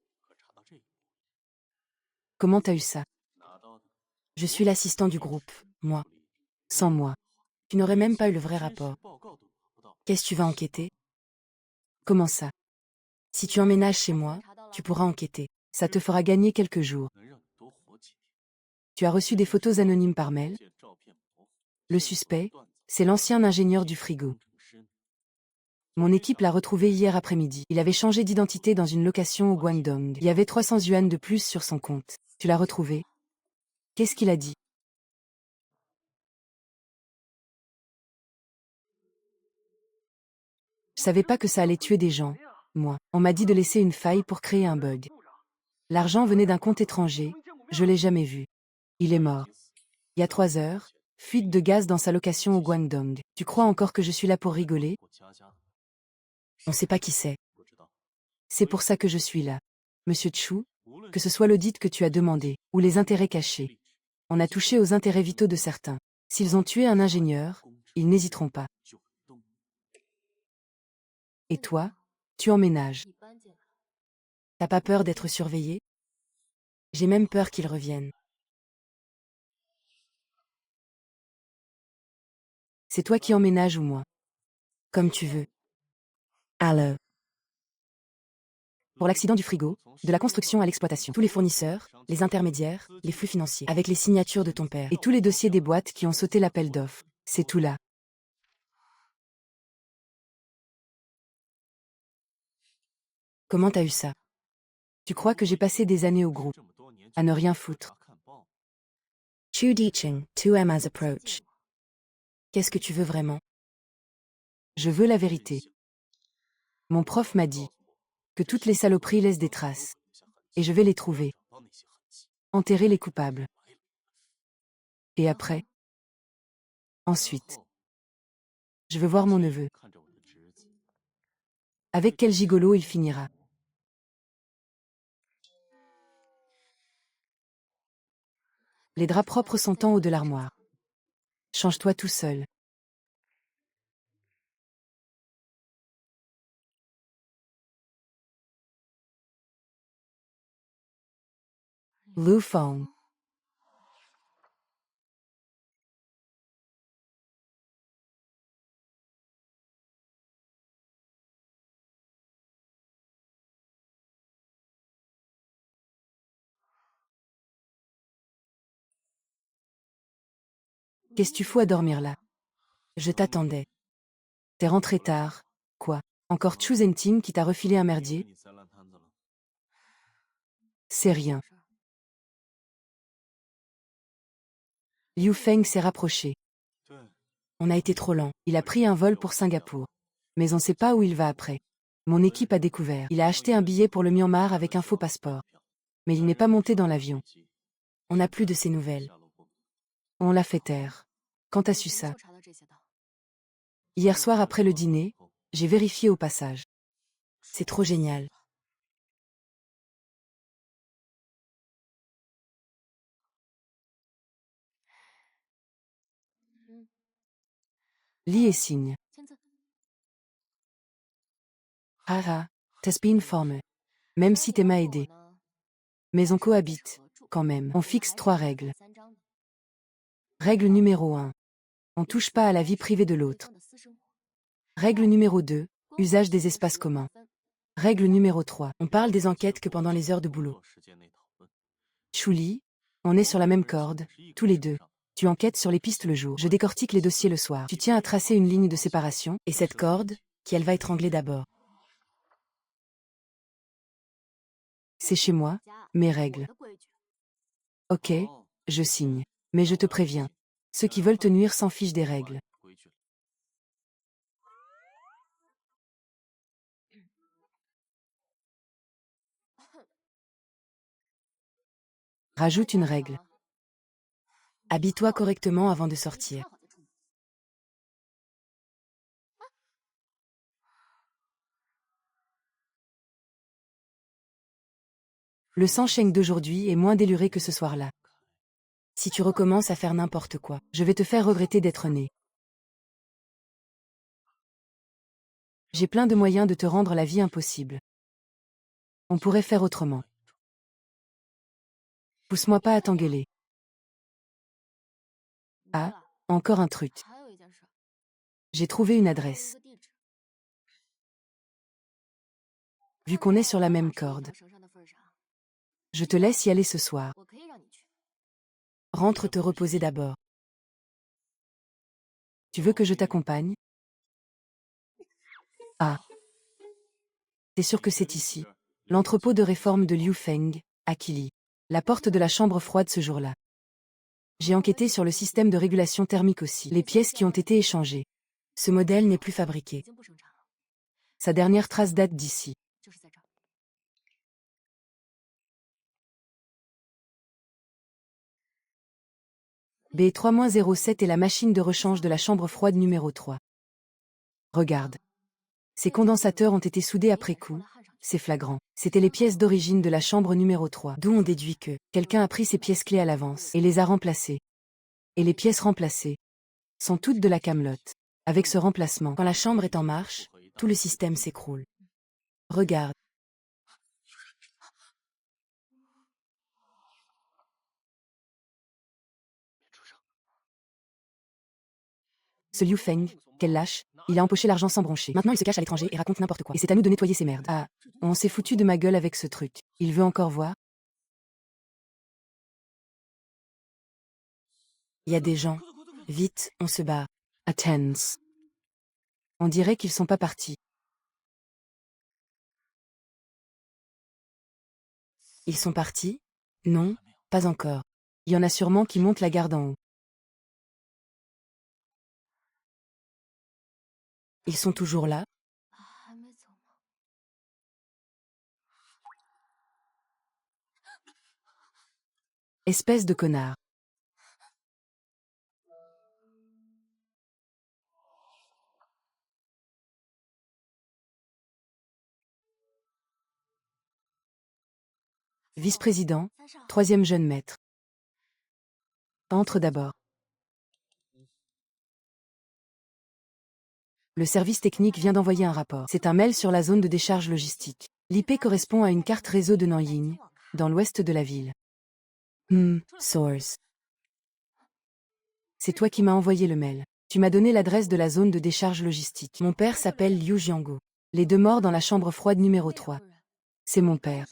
Comment t'as eu ça? Je suis l'assistant du groupe, moi. Sans moi, tu n'aurais même pas eu le vrai rapport. Qu'est-ce que tu vas enquêter? Comment ça? Si tu emménages chez moi, tu pourras enquêter. Ça te fera gagner quelques jours. Tu as reçu des photos anonymes par mail? Le suspect, c'est l'ancien ingénieur du frigo. Mon équipe l'a retrouvé hier après-midi. Il avait changé d'identité dans une location au Guangdong. Il y avait 300 yuan de plus sur son compte. Tu l'as retrouvé? Qu'est-ce qu'il a dit? Je savais pas que ça allait tuer des gens, moi. On m'a dit de laisser une faille pour créer un bug. L'argent venait d'un compte étranger, je l'ai jamais vu. Il est mort. Il y a 3 heures, fuite de gaz dans sa location au Guangdong. Tu crois encore que je suis là pour rigoler? On sait pas qui c'est. C'est pour ça que je suis là. Monsieur Chu, que ce soit l'audit que tu as demandé, ou les intérêts cachés. On a touché aux intérêts vitaux de certains. S'ils ont tué un ingénieur, ils n'hésiteront pas. Et toi, tu emménages. T'as pas peur d'être surveillé? J'ai même peur qu'ils reviennent. C'est toi qui emménages ou moi? Comme tu veux. Alors. Pour l'accident du frigo, de la construction à l'exploitation, tous les fournisseurs, les intermédiaires, les flux financiers, avec les signatures de ton père, et tous les dossiers des boîtes qui ont sauté l'appel d'offres. C'est tout là. Comment t'as eu ça? Tu crois que j'ai passé des années au groupe, à ne rien foutre? Chu Diching, 2M's approach. Qu'est-ce que tu veux vraiment? Je veux la vérité. Mon prof m'a dit. Que toutes les saloperies laissent des traces. Et je vais les trouver. Enterrer les coupables. Et après? Ensuite. Je veux voir mon neveu. Avec quel gigolo il finira? Les draps propres sont en haut de l'armoire. Change-toi tout seul. Lu Feng. Qu'est-ce que tu fous à dormir là? Je t'attendais. T'es rentré tard. Quoi? Encore Chu Zhenting qui t'a refilé un merdier? C'est rien. Liu Feng s'est rapproché. On a été trop lent. Il a pris un vol pour Singapour. Mais on sait pas où il va après. Mon équipe a découvert. Il a acheté un billet pour le Myanmar avec un faux passeport. Mais il n'est pas monté dans l'avion. On n'a plus de ses nouvelles. On l'a fait taire. Quand t'as su ça? Hier soir après le dîner, j'ai vérifié au passage. C'est trop génial. Lis et signe. Haha, t'as bien informé. Même si t'es m'a aidé. Mais on cohabite, quand même. On fixe 3 règles. Règle numéro 1. On touche pas à la vie privée de l'autre. Règle numéro 2. Usage des espaces communs. Règle numéro 3. On parle des enquêtes que pendant les heures de boulot. Chouli, on est sur la même corde, tous les deux. Tu enquêtes sur les pistes le jour. Je décortique les dossiers le soir. Tu tiens à tracer une ligne de séparation, et cette corde, qui elle va étrangler d'abord. C'est chez moi, mes règles. Ok, je signe. Mais je te préviens. Ceux qui veulent te nuire s'en fichent des règles. Rajoute une règle. Habille-toi correctement avant de sortir. Le sang Sheng d'aujourd'hui est moins déluré que ce soir-là. Si tu recommences à faire n'importe quoi, je vais te faire regretter d'être né. J'ai plein de moyens de te rendre la vie impossible. On pourrait faire autrement. Pousse-moi pas à t'engueuler. Ah, encore un truc. J'ai trouvé une adresse. Vu qu'on est sur la même corde. Je te laisse y aller ce soir. Rentre te reposer d'abord. Tu veux que je t'accompagne? Ah. T'es sûr que c'est ici? L'entrepôt de réforme de Liu Feng, à Kili. La porte de la chambre froide ce jour-là. J'ai enquêté sur le système de régulation thermique aussi. Les pièces qui ont été échangées. Ce modèle n'est plus fabriqué. Sa dernière trace date d'ici. B3-07 est la machine de rechange de la chambre froide numéro 3. Regarde. Ces condensateurs ont été soudés après coup. C'est flagrant. C'étaient les pièces d'origine de la chambre numéro 3, d'où on déduit que quelqu'un a pris ces pièces clés à l'avance et les a remplacées. Et les pièces remplacées sont toutes de la camelote. Avec ce remplacement, quand la chambre est en marche, tout le système s'écroule. Regarde. Ce Liu Feng, quel lâche, il a empoché l'argent sans broncher. Maintenant il se cache à l'étranger et raconte n'importe quoi. Et c'est à nous de nettoyer ces merdes. Ah, on s'est foutu de ma gueule avec ce truc. Il veut encore voir? Il y a des gens. Vite, on se barre. Attends. On dirait qu'ils sont pas partis. Ils sont partis? Non, pas encore. Il y en a sûrement qui montent la garde en haut. Ils sont toujours là? Espèce de connard. Vice-président, troisième jeune maître. Entre d'abord. Le service technique vient d'envoyer un rapport. C'est un mail sur la zone de décharge logistique. L'IP correspond à une carte réseau de Nanjing, dans l'ouest de la ville. Source. C'est toi qui m'as envoyé le mail. Tu m'as donné l'adresse de la zone de décharge logistique. Mon père s'appelle Liu Jianggu. Les deux morts dans la chambre froide numéro 3. C'est mon père.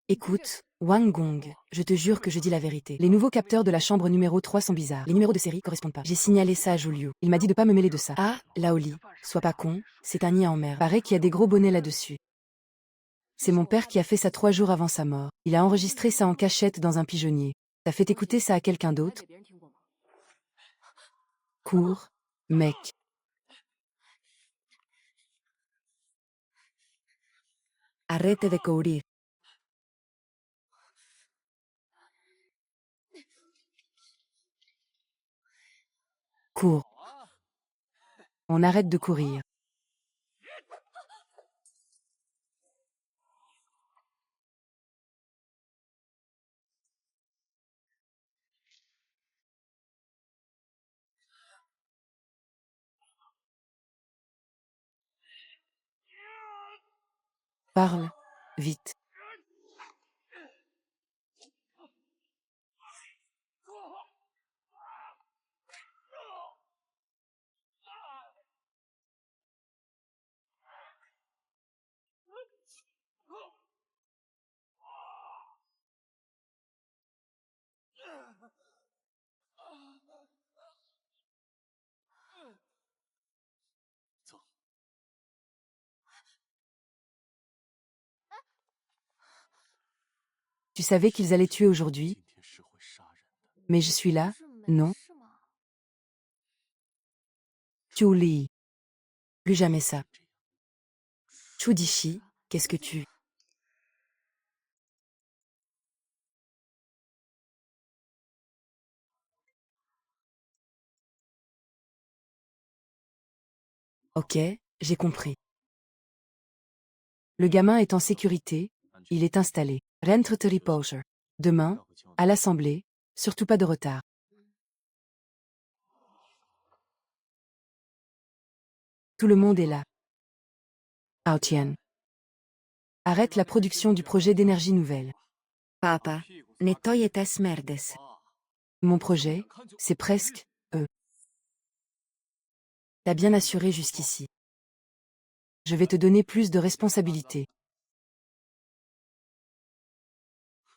Écoute, Wang Gong, je te jure que je dis la vérité. Les nouveaux capteurs de la chambre numéro 3 sont bizarres. Les numéros de série correspondent pas. J'ai signalé ça à Zhou Liu. Il m'a dit de pas me mêler de ça. Ah, Laoli, sois pas con, c'est un nid en mer. Paraît qu'il y a des gros bonnets là-dessus. C'est mon père qui a fait ça 3 jours avant sa mort. Il a enregistré ça en cachette dans un pigeonnier. T'as fait écouter ça à quelqu'un d'autre? Cours, mec. Arrête de courir. Cours. On arrête de courir. Parle, vite. Tu savais qu'ils allaient tuer aujourd'hui? Mais je suis là, non? Zhu Li. Plus jamais ça. Zhu Dishi, qu'est-ce que tu... Ok, j'ai compris. Le gamin est en sécurité, il est installé. Rentre te reposer. Demain, à l'assemblée, surtout pas de retard. Tout le monde est là. Aotian. Arrête la production du projet d'énergie nouvelle. Papa, nettoie tes merdes. Mon projet, c'est presque, T'as bien assuré jusqu'ici. Je vais te donner plus de responsabilités.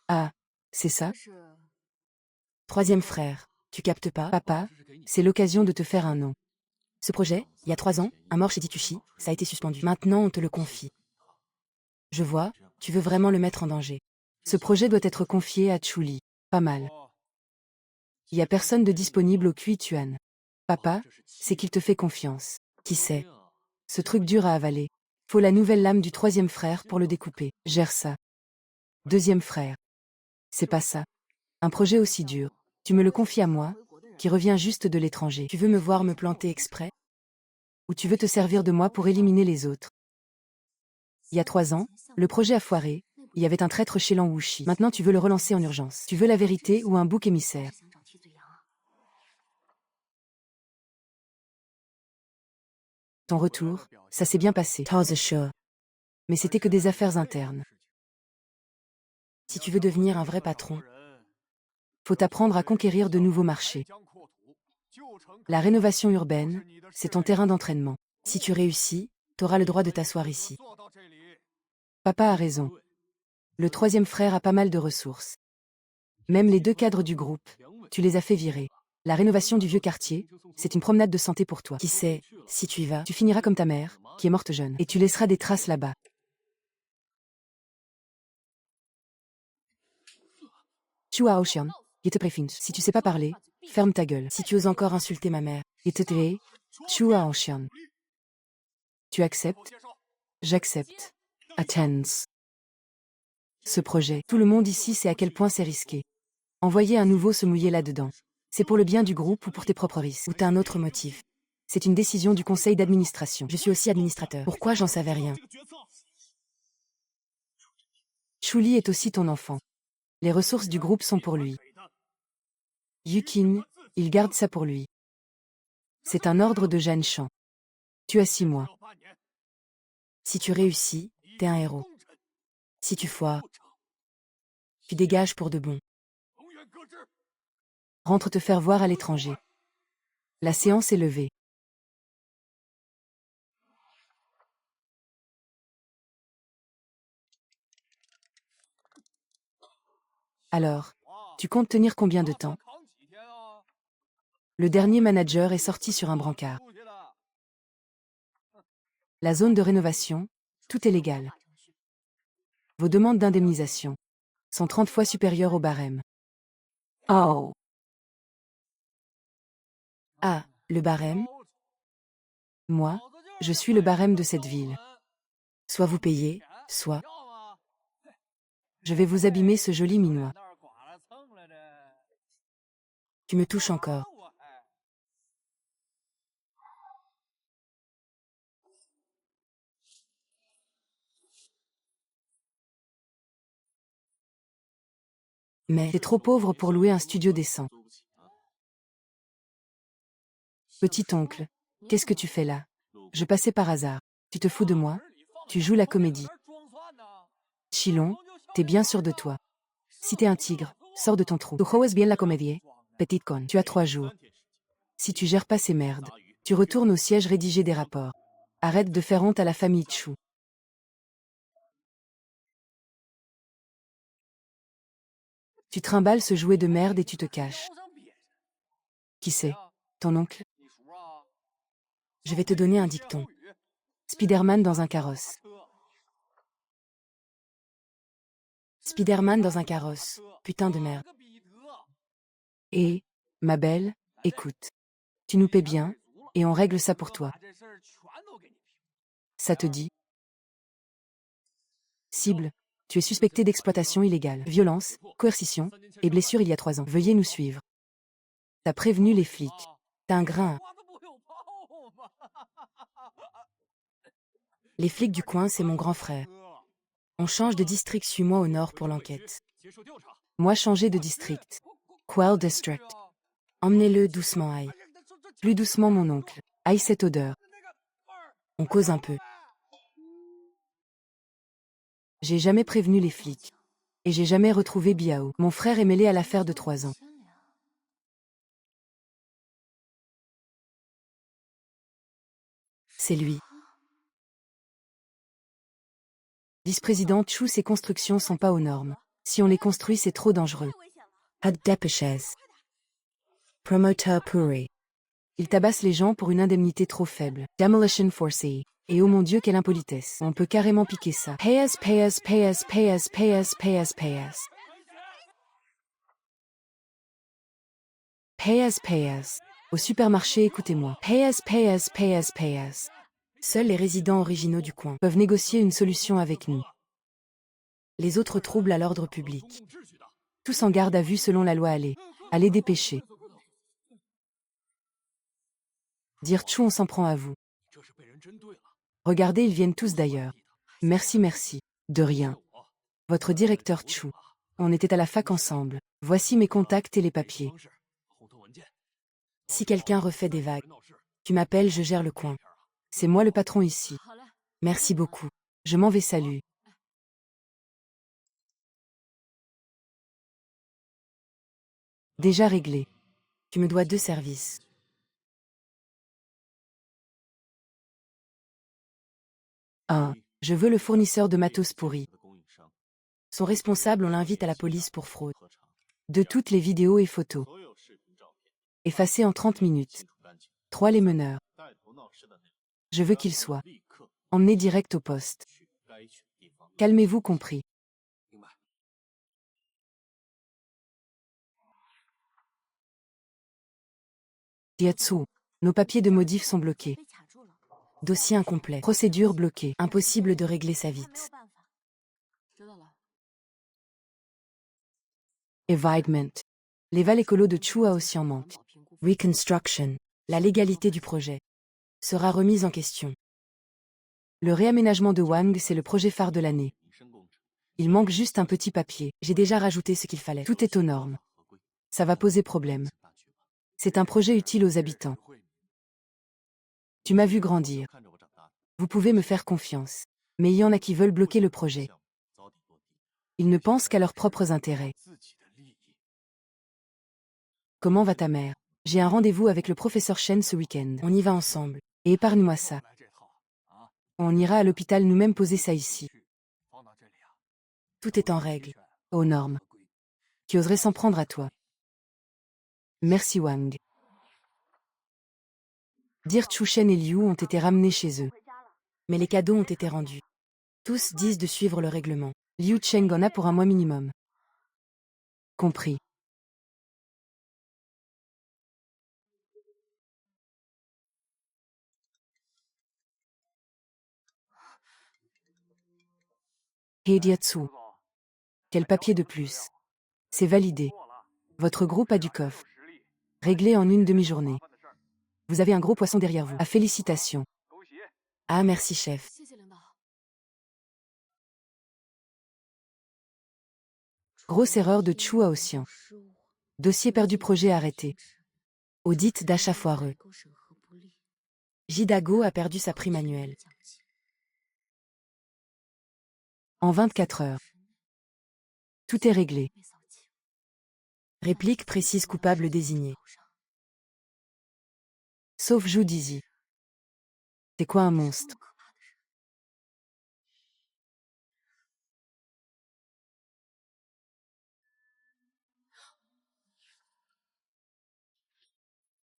Ah, c'est ça? Troisième frère, tu captes pas? Papa, c'est l'occasion de te faire un nom. Ce projet, il y a 3 ans, un mort chez Titushi, ça a été suspendu. Maintenant, on te le confie. Je vois, tu veux vraiment le mettre en danger. Ce projet doit être confié à Chuli. Pas mal. Il y a personne de disponible au Tuan. Papa, c'est qu'il te fait confiance. Qui sait? Ce truc dur à avaler. Faut la nouvelle lame du troisième frère pour le découper. Gère ça. Deuxième frère. C'est pas ça. Un projet aussi dur. Tu me le confies à moi, qui reviens juste de l'étranger. Tu veux me voir me planter exprès? Ou tu veux te servir de moi pour éliminer les autres? Il y a 3 ans, le projet a foiré, il y avait un traître chez Lan Wuxi. Maintenant tu veux le relancer en urgence. Tu veux la vérité ou un bouc émissaire? Ton retour, ça s'est bien passé. Mais c'était que des affaires internes. Si tu veux devenir un vrai patron, faut apprendre à conquérir de nouveaux marchés. La rénovation urbaine, c'est ton terrain d'entraînement. Si tu réussis, t'auras le droit de t'asseoir ici. Papa a raison. Le troisième frère a pas mal de ressources. Même les 2 cadres du groupe, tu les as fait virer. La rénovation du vieux quartier, c'est une promenade de santé pour toi. Qui sait, si tu y vas, tu finiras comme ta mère, qui est morte jeune. Et tu laisseras des traces là-bas. Chua Ocean, si tu sais pas parler, ferme ta gueule. Si tu oses encore insulter ma mère, Chua Ocean. Tu acceptes? J'accepte. Attends. Ce projet, tout le monde ici sait à quel point c'est risqué. Envoyer un nouveau se mouiller là-dedans. C'est pour le bien du groupe ou pour tes propres risques. Ou t'as un autre motif. C'est une décision du conseil d'administration. Je suis aussi administrateur. Pourquoi j'en savais rien? Chuli est aussi ton enfant. Les ressources du groupe sont pour lui. Yukin, il garde ça pour lui. C'est un ordre de Jeanne Chan. Tu as 6 mois. Si tu réussis, t'es un héros. Si tu foires, tu dégages pour de bon. Rentre te faire voir à l'étranger. La séance est levée. Alors, tu comptes tenir combien de temps? Le dernier manager est sorti sur un brancard. La zone de rénovation, tout est légal. Vos demandes d'indemnisation sont 30 fois supérieures au barème. Oh! Ah, le barème? Moi, je suis le barème de cette ville. Soit vous payez, soit... Je vais vous abîmer ce joli minois. Tu me touches encore. Mais t'es trop pauvre pour louer un studio décent. Petit oncle, qu'est-ce que tu fais là? Je passais par hasard. Tu te fous de moi? Tu joues la comédie. Chilon, t'es bien sûr de toi. Si t'es un tigre, sors de ton trou. Tu joues bien la comédie, petite conne. Tu as 3 jours. Si tu gères pas ces merdes, tu retournes au siège rédiger des rapports. Arrête de faire honte à la famille Chou. Tu trimbales ce jouet de merde et tu te caches. Qui c'est? Ton oncle? Je vais te donner un dicton. Spiderman dans un carrosse. Spiderman dans un carrosse. Putain de merde. Et, ma belle, écoute. Tu nous paies bien, et on règle ça pour toi. Ça te dit? Cible. Tu es suspecté d'exploitation illégale, violence, coercition et blessure il y a 3 ans. Veuillez nous suivre. T'as prévenu les flics. T'as un grain. Les flics du coin, c'est mon grand frère. On change de district, suis-moi au nord pour l'enquête. Moi changer de district. Quell District. Emmenez-le doucement, aïe. Plus doucement, mon oncle. Aïe cette odeur. On cause un peu. J'ai jamais prévenu les flics. Et j'ai jamais retrouvé Biao. Mon frère est mêlé à l'affaire de 3 ans. C'est lui. Vice-président Chou, ces constructions sont pas aux normes. Si on les construit, c'est trop dangereux. Ad dépêchez. Promoteur pourri. Il tabasse les gens pour une indemnité trop faible. Demolition forcée. Et oh mon Dieu, quelle impolitesse. On peut carrément piquer ça. Pay us, pay us, pay us, pay us, pay us, pay us, pay us. Pay us, pay us. Au supermarché, écoutez-moi. Pay us, pay us, pay us, pay us. Seuls les résidents originaux du coin peuvent négocier une solution avec nous. Les autres troublent à l'ordre public. Tous en garde à vue selon la loi. Allez dépêcher. Dire Chou, on s'en prend à vous. Regardez, ils viennent tous d'ailleurs. Merci, merci. De rien. Votre directeur Chou. On était à la fac ensemble. Voici mes contacts et les papiers. Si quelqu'un refait des vagues, tu m'appelles, je gère le coin. C'est moi le patron ici. Merci beaucoup. Je m'en vais, salut. Déjà réglé. Tu me dois 2 services. 1. Je veux le fournisseur de matos pourri. Son responsable, on l'invite à la police pour fraude. De toutes les vidéos et photos. Effacées en 30 minutes. 3. Les meneurs. Je veux qu'ils soient emmenés direct au poste. Calmez-vous, compris. Diatsu. Nos papiers de modif sont bloqués. Dossier incomplet. Procédure bloquée. Impossible de régler ça vite. Evidement. Les vals écolos de Chua aussi en manque. Reconstruction. La légalité du projet sera remise en question. Le réaménagement de Wang, c'est le projet phare de l'année. Il manque juste un petit papier. J'ai déjà rajouté ce qu'il fallait. Tout est aux normes. Ça va poser problème. C'est un projet utile aux habitants. Tu m'as vu grandir. Vous pouvez me faire confiance. Mais il y en a qui veulent bloquer le projet. Ils ne pensent qu'à leurs propres intérêts. Comment va ta mère? J'ai un rendez-vous avec le professeur Shen ce week-end. On y va ensemble. Et épargne-moi ça. On ira à l'hôpital nous-mêmes poser ça ici. Tout est en règle. Aux normes. Qui oserait s'en prendre à toi? Merci Wang. Dire Chu Shen et Liu ont été ramenés chez eux. Mais les cadeaux ont été rendus. Tous disent de suivre le règlement. Liu Cheng en a pour un mois minimum. Compris. Heidiatsu. Quel papier de plus? C'est validé. Votre groupe a du coffre. Réglé en une demi-journée. Vous avez un gros poisson derrière vous. Ah, félicitations. Ah, merci chef. Grosse erreur de Chua Ossian. Dossier perdu, projet arrêté. Audit d'achat foireux. Jidago a perdu sa prime annuelle. En 24 heures. Tout est réglé. Réplique précise coupable désigné. Sauf Zhu Dizi. C'est quoi un monstre?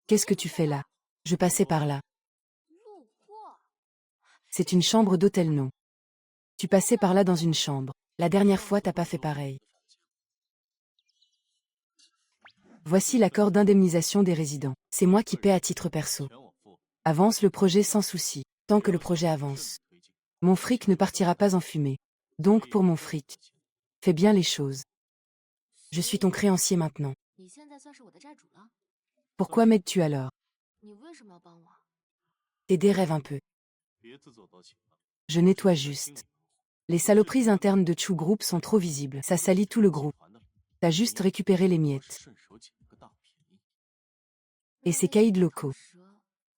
Qu'est-ce que tu fais là? Je passais par là. C'est une chambre d'hôtel, non? Tu passais par là dans une chambre. La dernière fois, t'as pas fait pareil. Voici l'accord d'indemnisation des résidents. C'est moi qui paie à titre perso. Avance le projet sans souci, tant que le projet avance. Mon fric ne partira pas en fumée. Donc pour mon fric, fais bien les choses. Je suis ton créancier maintenant. Pourquoi m'aides-tu alors? T'aider rêve un peu. Je nettoie juste. Les saloperies internes de Chu Group sont trop visibles. Ça salit tout le groupe. T'as juste récupéré les miettes. Et ces caïds locaux.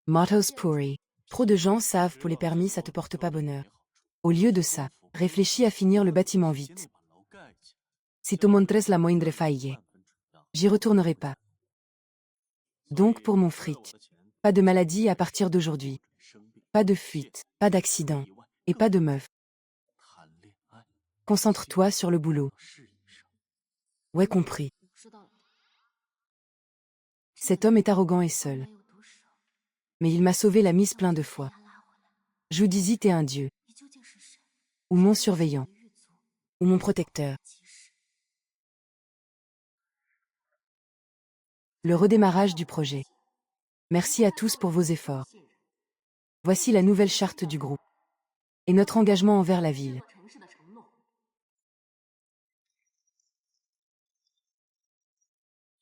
Mottos Puri. Trop de gens savent pour les permis, ça te porte pas bonheur. Au lieu de ça, réfléchis à finir le bâtiment vite. Si te montres la moindre faille, j'y retournerai pas. Donc pour mon fric, pas de maladie à partir d'aujourd'hui. Pas de fuite, pas d'accident, et pas de meuf. Concentre-toi sur le boulot. Ouais, compris. Cet homme est arrogant et seul. Mais il m'a sauvé la mise plein de fois. Je dis t'es un dieu. Ou mon surveillant. Ou mon protecteur. Le redémarrage du projet. Merci à tous pour vos efforts. Voici la nouvelle charte du groupe. Et notre engagement envers la ville.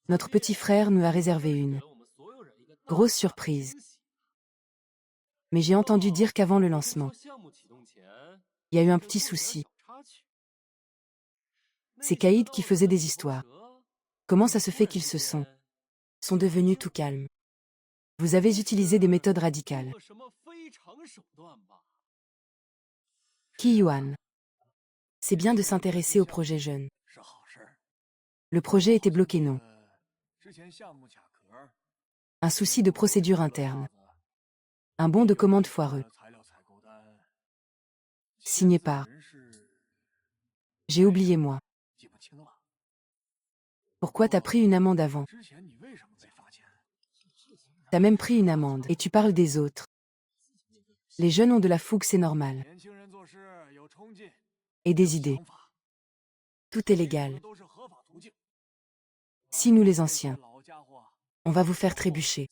Notre petit frère nous a réservé une grosse surprise. Mais j'ai entendu dire qu'avant le lancement, il y a eu un petit souci. Ces caïds qui faisaient des histoires. Comment ça se fait qu'ils sont devenus tout calmes? Vous avez utilisé des méthodes radicales. Qi Yuan. C'est bien de s'intéresser au projet jeune. Le projet était bloqué, non? Un souci de procédure interne. Un bon de commande foireux. Signé par. J'ai oublié moi. Pourquoi t'as pris une amende avant? T'as même pris une amende et tu parles des autres. Les jeunes ont de la fougue, c'est normal. Et des idées. Tout est légal. Si nous les anciens, on va vous faire trébucher.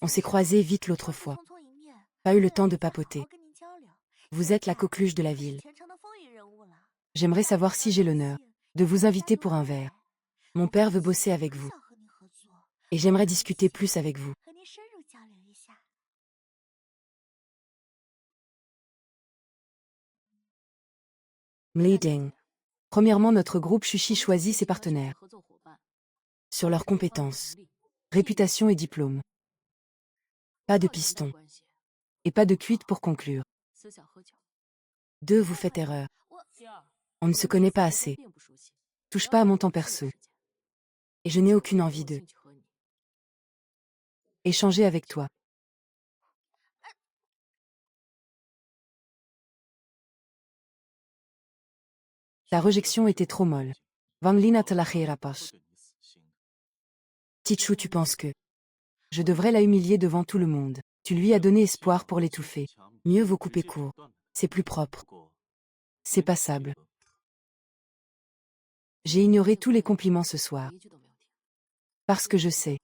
On s'est croisés vite l'autre fois. Pas eu le temps de papoter. Vous êtes la coqueluche de la ville. J'aimerais savoir si j'ai l'honneur de vous inviter pour un verre. Mon père veut bosser avec vous. Et j'aimerais discuter plus avec vous. Leading. Premièrement, notre groupe Chuchi choisit ses partenaires sur leurs compétences, réputation et diplôme. Pas de piston. Et pas de cuite pour conclure. 2. Vous faites erreur. On ne se connaît pas assez. Touche pas à mon temps perso. Et je n'ai aucune envie de échanger avec toi. Ta rejection était trop molle. Van Lina te la pas. Tichou, tu penses que je devrais la humilier devant tout le monde. Tu lui as donné espoir pour l'étouffer. Mieux vaut couper court. C'est plus propre. C'est passable. J'ai ignoré tous les compliments ce soir. Parce que je sais.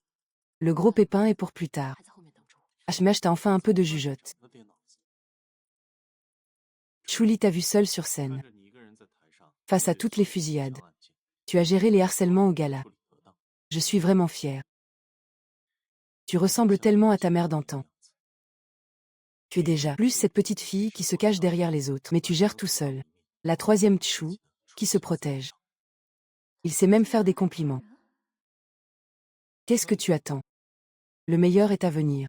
Le gros pépin est pour plus tard. Ashmesh t'a enfin un peu de jugeote. Chouli t'a vu seul sur scène. Face à toutes les fusillades. Tu as géré les harcèlements au gala. Je suis vraiment fière. Tu ressembles tellement à ta mère d'antan. Tu es déjà plus cette petite fille qui se cache derrière les autres, mais tu gères tout seul. La troisième Tchou, qui se protège. Il sait même faire des compliments. Qu'est-ce que tu attends? Le meilleur est à venir.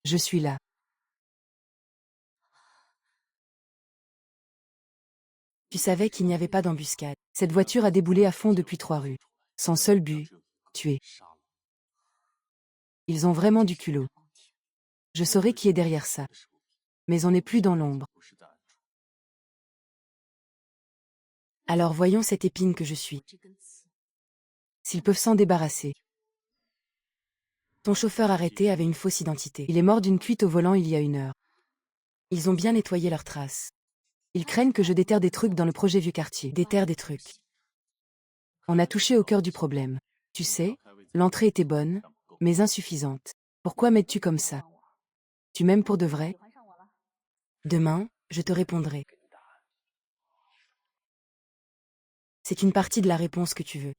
Je suis là. Tu savais qu'il n'y avait pas d'embuscade. Cette voiture a déboulé à fond depuis 3 rues. Son seul but, tuer. Ils ont vraiment du culot. Je saurais qui est derrière ça. Mais on n'est plus dans l'ombre. Alors voyons cette épine que je suis. S'ils peuvent s'en débarrasser. Ton chauffeur arrêté avait une fausse identité. Il est mort d'une cuite au volant il y a 1 heure. Ils ont bien nettoyé leurs traces. Ils craignent que je déterre des trucs dans le projet Vieux Quartier. Déterre des trucs. On a touché au cœur du problème. Tu sais, l'entrée était bonne, mais insuffisante. Pourquoi m'aides-tu comme ça? Tu m'aimes pour de vrai? Demain, je te répondrai. C'est une partie de la réponse que tu veux.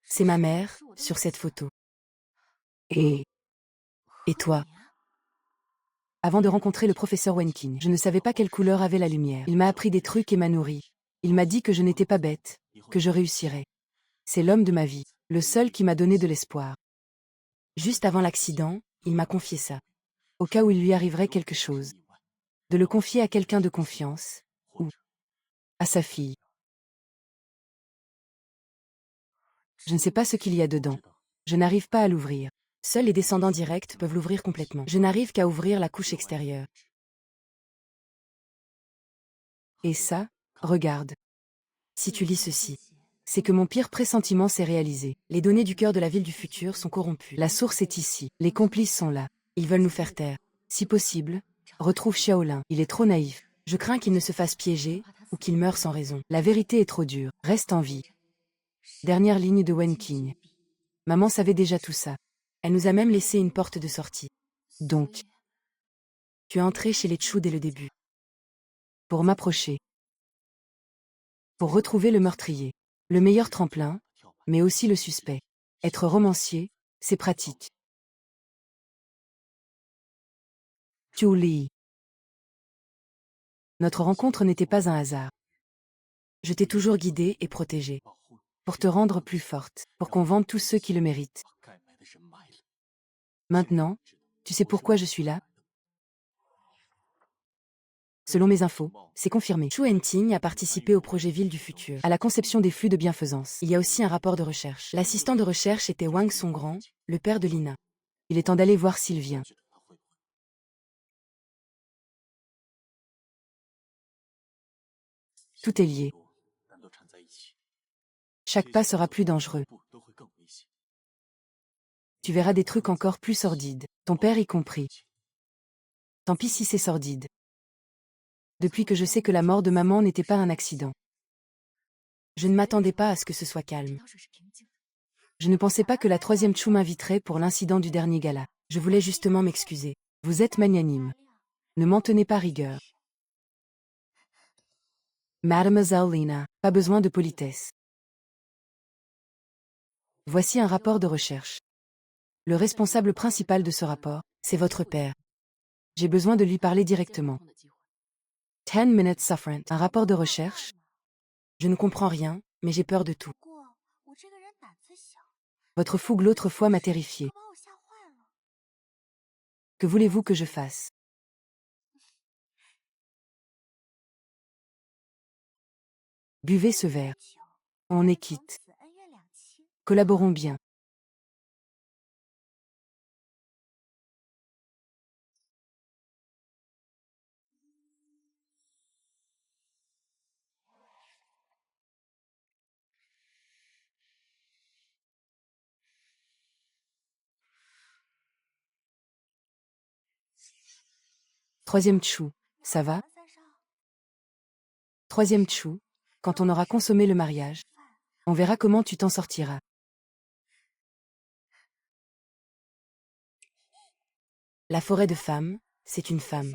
C'est ma mère, sur cette photo. Et toi? Avant de rencontrer le professeur Wenkin, je ne savais pas quelle couleur avait la lumière. Il m'a appris des trucs et m'a nourri. Il m'a dit que je n'étais pas bête, que je réussirais. C'est l'homme de ma vie, le seul qui m'a donné de l'espoir. Juste avant l'accident, il m'a confié ça. Au cas où il lui arriverait quelque chose. De le confier à quelqu'un de confiance, ou à sa fille. Je ne sais pas ce qu'il y a dedans. Je n'arrive pas à l'ouvrir. Seuls les descendants directs peuvent l'ouvrir complètement. Je n'arrive qu'à ouvrir la couche extérieure. Et ça, regarde. Si tu lis ceci, c'est que mon pire pressentiment s'est réalisé. Les données du cœur de la ville du futur sont corrompues. La source est ici. Les complices sont là. Ils veulent nous faire taire. Si possible, retrouve Shaolin. Il est trop naïf. Je crains qu'il ne se fasse piéger, ou qu'il meure sans raison. La vérité est trop dure. Reste en vie. Dernière ligne de Wenking. Maman savait déjà tout ça. Elle nous a même laissé une porte de sortie. Donc, tu es entré chez les Tchou dès le début. Pour m'approcher. Pour retrouver le meurtrier. Le meilleur tremplin, mais aussi le suspect. Être romancier, c'est pratique. Julie. Notre rencontre n'était pas un hasard. Je t'ai toujours guidée et protégée. Pour te rendre plus forte, pour qu'on vende tous ceux qui le méritent. Maintenant, tu sais pourquoi je suis là? Selon mes infos, c'est confirmé. Chu Enting a participé au projet Ville du Futur, à la conception des flux de bienfaisance. Il y a aussi un rapport de recherche. L'assistant de recherche était Wang Songrand, le père de Lina. Il est temps d'aller voir s'il vient. Tout est lié. Chaque pas sera plus dangereux. Tu verras des trucs encore plus sordides, ton père y compris. Tant pis si c'est sordide. Depuis que je sais que la mort de maman n'était pas un accident. Je ne m'attendais pas à ce que ce soit calme. Je ne pensais pas que la troisième Chou m'inviterait pour l'incident du dernier gala. Je voulais justement m'excuser. Vous êtes magnanime. Ne m'en tenez pas rigueur. Mademoiselle Lena, pas besoin de politesse. Voici un rapport de recherche. Le responsable principal de ce rapport, c'est votre père. J'ai besoin de lui parler directement. 10 minutes suffrant. Un rapport de recherche? Je ne comprends rien, mais j'ai peur de tout. Votre fougue l'autre fois m'a terrifié. Que voulez-vous que je fasse? Buvez ce verre. On est quitte. Collaborons bien. Troisième Chou, ça va? Troisième Chou, quand on aura consommé le mariage, on verra comment tu t'en sortiras. La forêt de femmes, c'est une femme.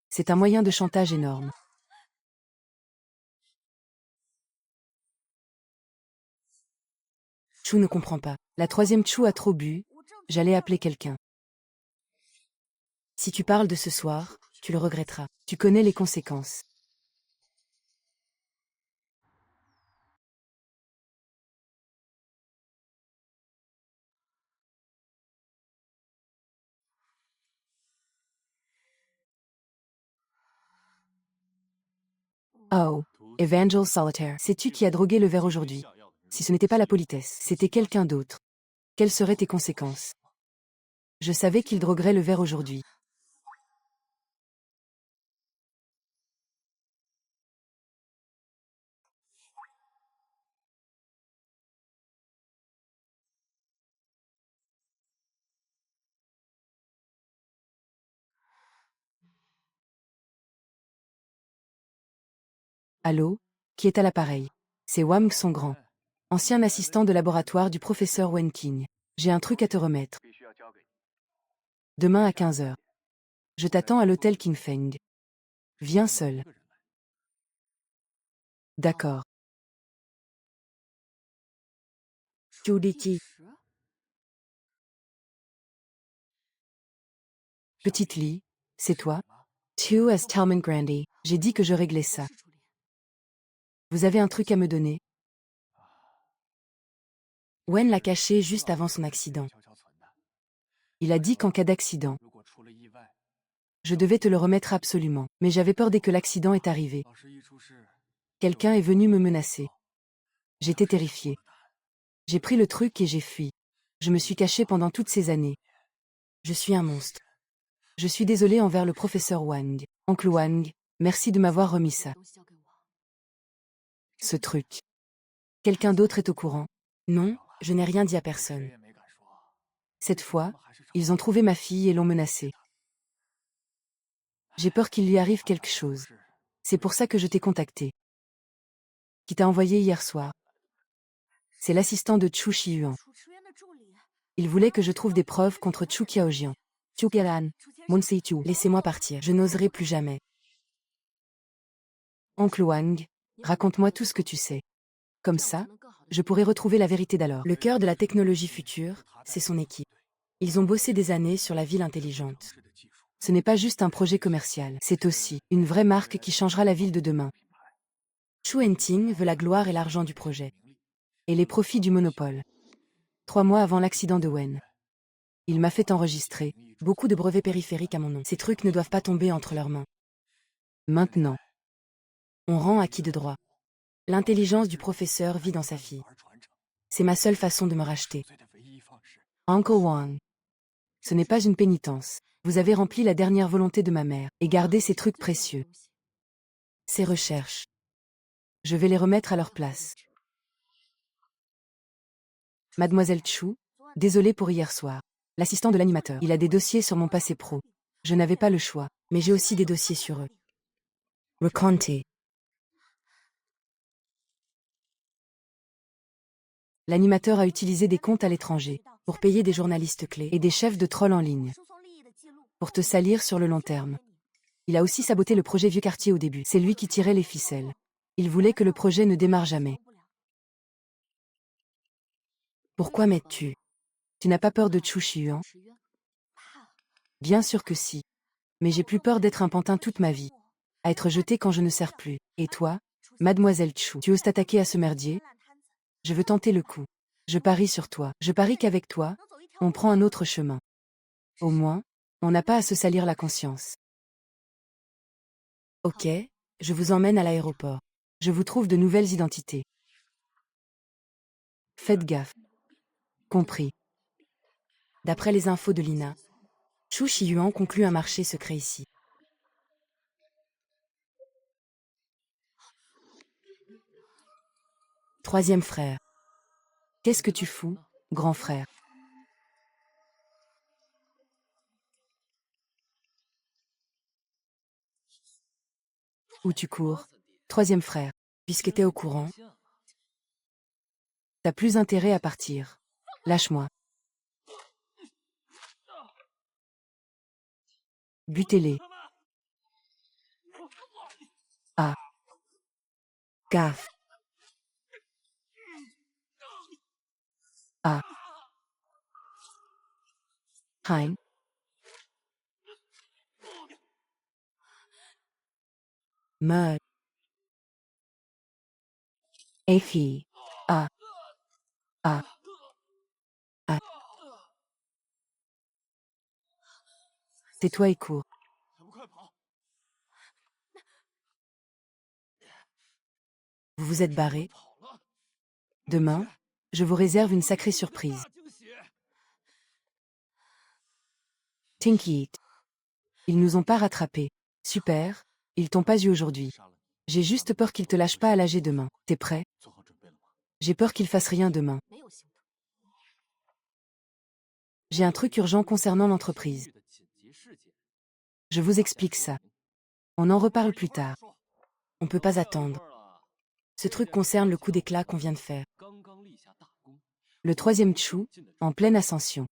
C'est un moyen de chantage énorme. Chou ne comprend pas. La troisième Chou a trop bu, j'allais appeler quelqu'un. Si tu parles de ce soir, tu le regretteras. Tu connais les conséquences. Oh, Evangel Solitaire. Sais-tu qui a drogué le verre aujourd'hui? Si ce n'était pas la politesse, c'était quelqu'un d'autre. Quelles seraient tes conséquences? Je savais qu'il droguerait le verre aujourd'hui. Allô? Qui est à l'appareil? C'est Wang Songrand, ancien assistant de laboratoire du professeur Wen Qing. J'ai un truc à te remettre. Demain à 15 heures. Je t'attends à l'hôtel King Feng. Viens seul. D'accord. Judici. Petite Lee, c'est toi? Tu as Talman Grandy. J'ai dit que je réglais ça. Vous avez un truc à me donner? Wen l'a caché juste avant son accident. Il a dit qu'en cas d'accident, je devais te le remettre absolument. Mais j'avais peur dès que l'accident est arrivé. Quelqu'un est venu me menacer. J'étais terrifiée. J'ai pris le truc et j'ai fui. Je me suis cachée pendant toutes ces années. Je suis un monstre. Je suis désolée envers le professeur Wang. Oncle Wang, merci de m'avoir remis ça. Ce truc. Quelqu'un d'autre est au courant? Non, je n'ai rien dit à personne. Cette fois, ils ont trouvé ma fille et l'ont menacée. J'ai peur qu'il lui arrive quelque chose. C'est pour ça que je t'ai contacté. Qui t'a envoyé hier soir. C'est l'assistant de Chu Shiyuan. Il voulait que je trouve des preuves contre Chu Qiaojian. Chu Keran, Monsei Chu, laissez-moi partir. Je n'oserai plus jamais. Oncle Wang, raconte-moi tout ce que tu sais. Comme ça, je pourrai retrouver la vérité d'alors. Le cœur de la technologie future, c'est son équipe. Ils ont bossé des années sur la ville intelligente. Ce n'est pas juste un projet commercial, c'est aussi une vraie marque qui changera la ville de demain. Chu Enting veut la gloire et l'argent du projet. Et les profits du monopole. 3 mois avant l'accident de Wen. Il m'a fait enregistrer beaucoup de brevets périphériques à mon nom. Ces trucs ne doivent pas tomber entre leurs mains. Maintenant, on rend acquis de droit. L'intelligence du professeur vit dans sa fille. C'est ma seule façon de me racheter. Uncle Wang. Ce n'est pas une pénitence. Vous avez rempli la dernière volonté de ma mère et gardé ces trucs précieux. Ces recherches. Je vais les remettre à leur place. Mademoiselle Chu, Désolé pour hier soir. L'assistant de l'animateur. Il a des dossiers sur mon passé pro. Je n'avais pas le choix, mais j'ai aussi des dossiers sur eux. Raconter. L'animateur a utilisé des comptes à l'étranger pour payer des journalistes clés et des chefs de trolls en ligne pour te salir sur le long terme. Il a aussi saboté le projet Vieux Quartier au début. C'est lui qui tirait les ficelles. Il voulait que le projet ne démarre jamais. Pourquoi m'aides-tu? Tu n'as pas peur de Chu Shiyuan? Bien sûr que si. Mais j'ai plus peur d'être un pantin toute ma vie. À être jeté quand je ne sers plus. Et toi, mademoiselle Chu, tu oses t'attaquer à ce merdier? Je veux tenter le coup. Je parie sur toi. Je parie qu'avec toi, on prend un autre chemin. Au moins, on n'a pas à se salir la conscience. Ok, Je vous emmène à l'aéroport. Je vous trouve de nouvelles identités. Faites gaffe. Compris. D'après les infos de Lina, Chu Shiyuan conclut un marché secret ici. Troisième frère. Qu'est-ce que tu fous, grand frère? Où tu cours? Troisième frère. Puisque t'es au courant, t'as plus intérêt à partir. Lâche-moi. Butez-les. Ah. gaffe. Ah. Hein. Meurt. Effie. Ah. Ah. Ah. Tais-toi et cours. Vous vous êtes barré? Demain, je vous réserve une sacrée surprise. Tinky It. Ils nous ont pas rattrapés. Super, ils t'ont pas eu aujourd'hui. J'ai juste peur qu'ils te lâchent pas à l'âge demain. T'es prêt? J'ai peur qu'ils fassent rien demain. J'ai un truc urgent concernant l'entreprise. Je vous explique ça. On en reparle plus tard. On peut pas attendre. Ce truc concerne le coup d'éclat qu'on vient de faire. Le troisième Chu, en pleine ascension.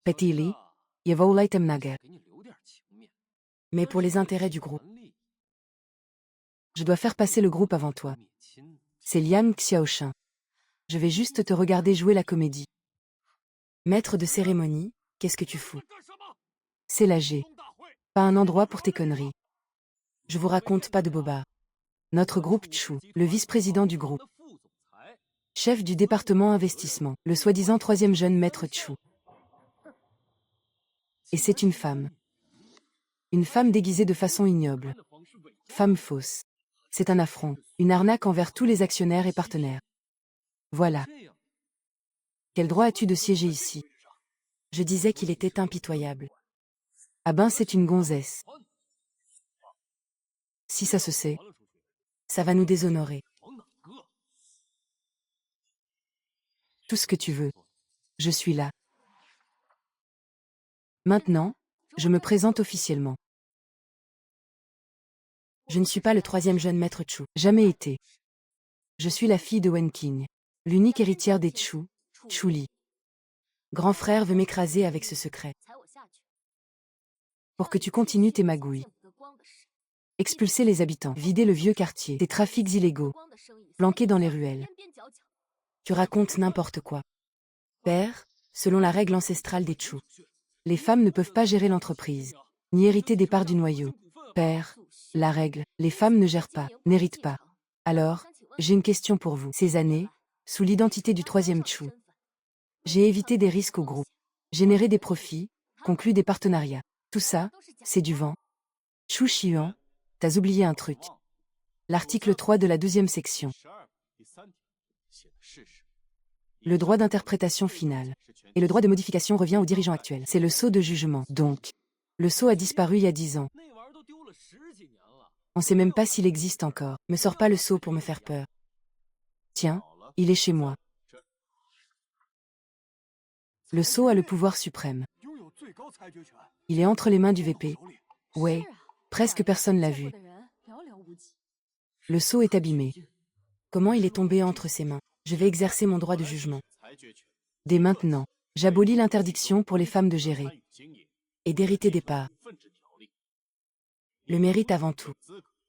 Petili, Yevoulaitem Nagar. Mais pour les intérêts du groupe. Je dois faire passer le groupe avant toi. C'est Liam Xiaoshin. Je vais juste te regarder jouer la comédie. Maître de cérémonie, qu'est-ce que tu fous? C'est l'AG. Pas un endroit pour tes conneries. Je vous raconte pas de bobards. Notre groupe Chu, le vice-président du groupe. Chef du département investissement, le soi-disant troisième jeune maître Chu. Et c'est une femme. Une femme déguisée de façon ignoble. Femme fausse. C'est un affront, une arnaque envers tous les actionnaires et partenaires. Voilà. Quel droit as-tu de siéger ici? Je disais qu'il était impitoyable. Ah ben c'est une gonzesse. Si ça se sait, ça va nous déshonorer. Tout ce que tu veux. Je suis là. Maintenant, je me présente officiellement. Je ne suis pas le troisième jeune maître Chu. Jamais été. Je suis la fille de Wen Qing, l'unique héritière des Chu, Chu Li. Grand frère veut m'écraser avec ce secret. Pour que tu continues tes magouilles. Expulser les habitants, vider le vieux quartier, des trafics illégaux, planqués dans les ruelles. Tu racontes n'importe quoi. Père, selon la règle ancestrale des Chu, les femmes ne peuvent pas gérer l'entreprise, ni hériter des parts du noyau. Père, la règle, les femmes ne gèrent pas, n'héritent pas. Alors, j'ai une question pour vous. Ces années, sous l'identité du troisième Chu, j'ai évité des risques au groupe, généré des profits, conclu des partenariats. Tout ça, c'est du vent. Chu Shiyuan, t'as oublié un truc. L'article 3 de la 2e section. Le droit d'interprétation finale. Et le droit de modification revient aux dirigeants actuels. C'est le sceau de jugement. Donc, le sceau a disparu il y a 10 ans. On sait même pas s'il existe encore. Me sors pas le sceau pour me faire peur. Tiens, il est chez moi. Le sceau a le pouvoir suprême. Il est entre les mains du VP. Ouais, presque personne l'a vu. Le sceau est abîmé. Comment il est tombé entre ses mains? Je vais exercer mon droit de jugement. Dès maintenant, j'abolis l'interdiction pour les femmes de gérer et d'hériter des parts. Le mérite avant tout.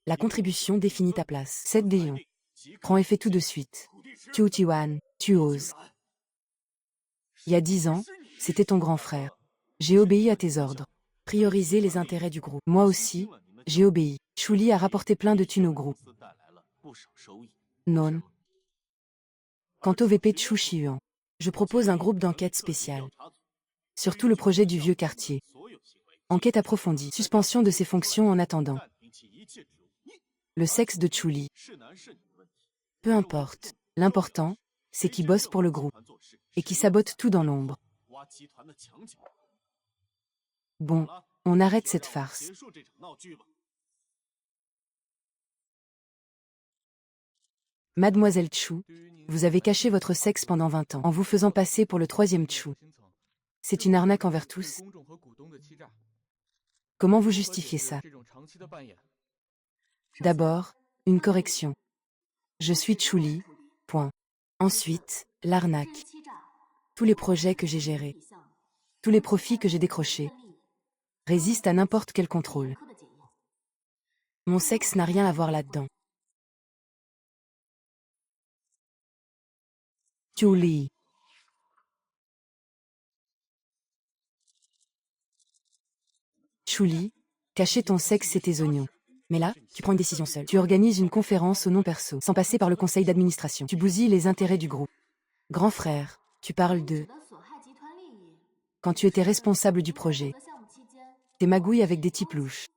La contribution définit ta place. 7 des lions. Prends effet tout de suite. Tu Tiwan, tu oses. Il y a 10 ans, c'était ton grand frère. J'ai obéi à tes ordres. Prioriser les intérêts du groupe. Moi aussi, j'ai obéi. Chuli a rapporté plein de thunes au groupe. Non. Quant au VP de Chu Shiyuan, je propose un groupe d'enquête spécial. Surtout le projet du vieux quartier. Enquête approfondie. Suspension de ses fonctions en attendant. Le sexe de Chuli. Peu importe. L'important, c'est qu'il bosse pour le groupe. Et qui sabote tout dans l'ombre. Bon, on arrête cette farce. Mademoiselle Chu, vous avez caché votre sexe pendant 20 ans en vous faisant passer pour le 3e Chu. C'est une arnaque envers tous. Comment vous justifiez ça? D'abord, une correction. Je suis Chuli, point. Ensuite, l'arnaque. Tous les projets que j'ai gérés, tous les profits que j'ai décrochés, résistent à n'importe quel contrôle. Mon sexe n'a rien à voir là-dedans. Chuli. Chuli, cacher ton sexe, c'est tes oignons. Mais là, tu prends une décision seule. Tu organises une conférence au nom perso, sans passer par le conseil d'administration. Tu bousilles les intérêts du groupe. Grand frère, tu parles de... Quand tu étais responsable du projet. Tes magouilles avec des types louches.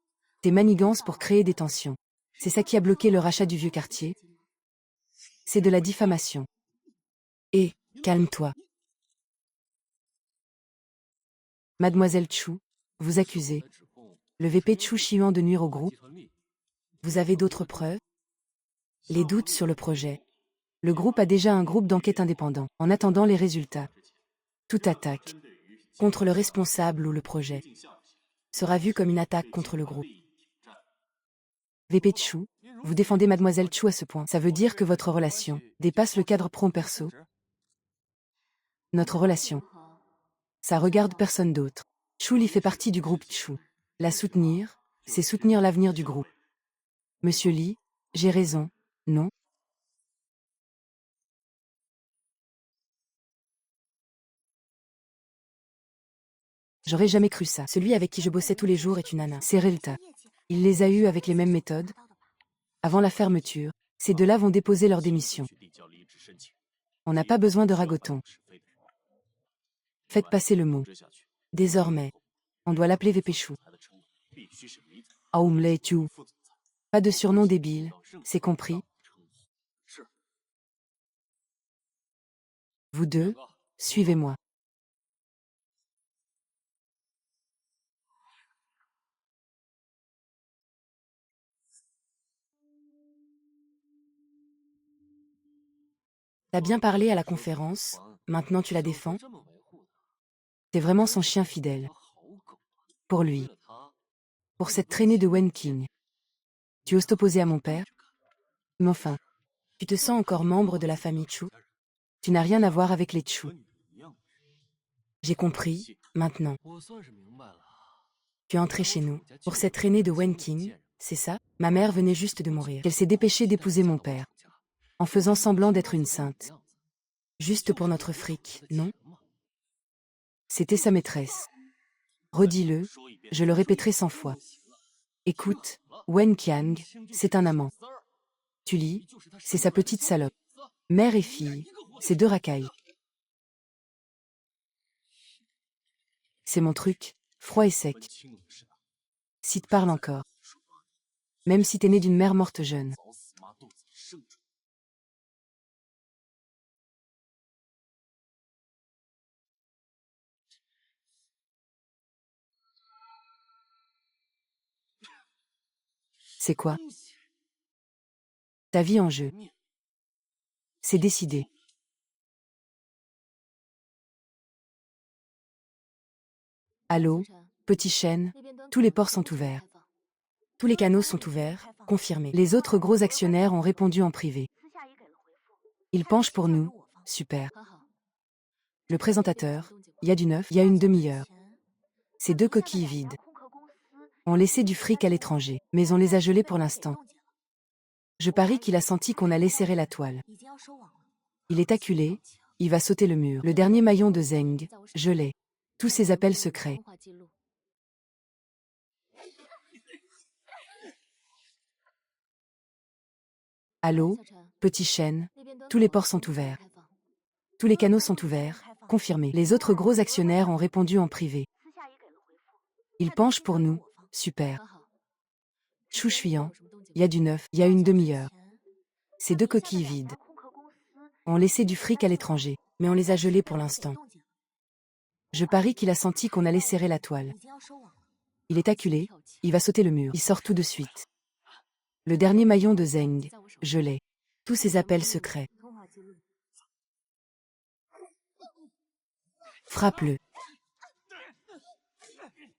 Tes manigances pour créer des tensions. C'est ça qui a bloqué le rachat du vieux quartier. C'est de la diffamation. Et, calme-toi. Mademoiselle Chu, vous accusez le VP Chu Shiyuan de nuire au groupe. Vous avez d'autres preuves? Les doutes sur le projet. Le groupe a déjà un groupe d'enquête indépendant, en attendant les résultats. Toute attaque contre le responsable ou le projet sera vue comme une attaque contre le groupe. VP Chu, vous défendez Mademoiselle Chu à ce point. Ça veut dire que votre relation dépasse le cadre pro-perso. Notre relation. Ça regarde personne d'autre. Chu Li fait partie du groupe Chu. La soutenir, c'est soutenir l'avenir du groupe. Monsieur Li, j'ai raison, non? J'aurais jamais cru ça. Celui avec qui je bossais tous les jours est une nana. C'est Relta. Il les a eus avec les mêmes méthodes. Avant la fermeture, ces deux-là vont déposer leur démission. On n'a pas besoin de ragoton. Faites passer le mot. Désormais, on doit l'appeler VP Chu. Aumle Chu. Pas de surnom débile, c'est compris? Vous deux, suivez-moi. T'as bien parlé à la conférence, maintenant tu la défends? T'es vraiment son chien fidèle. Pour lui. Pour cette traînée de Wen King. Tu oses t'opposer à mon père? Mais enfin, tu te sens encore membre de la famille Chu? Tu n'as rien à voir avec les Chu. J'ai compris, maintenant. Tu es entré chez nous, pour cette traînée de Wen King, c'est ça? Ma mère venait juste de mourir. Elle s'est dépêchée d'épouser mon père. En faisant semblant d'être une sainte. Juste pour notre fric, non? C'était sa maîtresse. Redis-le, je le répéterai 100 fois. Écoute, Wen Qiang, c'est un amant. Tu lis, c'est sa petite salope. Mère et fille, c'est deux racailles. C'est mon truc, froid et sec. Si te parle encore. Même si t'es né d'une mère morte jeune. C'est quoi? Ta vie en jeu. C'est décidé. Allô, petit chêne, tous les ports sont ouverts. Tous les canaux sont ouverts, confirmé. Les autres gros actionnaires ont répondu en privé. Ils penchent pour nous, super. Le présentateur, il y a du neuf, il y a une demi-heure. Ces deux coquilles vides ont laissé du fric à l'étranger, mais on les a gelés pour l'instant. Je parie qu'il a senti qu'on allait serrer la toile. Il est acculé, il va sauter le mur. Le dernier maillon de Zeng, gelé. Tous ses appels secrets. Allô, petit chêne, tous les ports sont ouverts. Tous les canaux sont ouverts, confirmé. Les autres gros actionnaires ont répondu en privé. Ils penchent pour nous, super. Chou fuyant, il y a du neuf, il y a une demi-heure. Ces deux coquilles vides ont laissé du fric à l'étranger, mais on les a gelés pour l'instant. Je parie qu'il a senti qu'on allait serrer la toile. Il est acculé, il va sauter le mur, il sort tout de suite. Le dernier maillon de Zeng, gelé. Tous ses appels secrets. Frappe-le.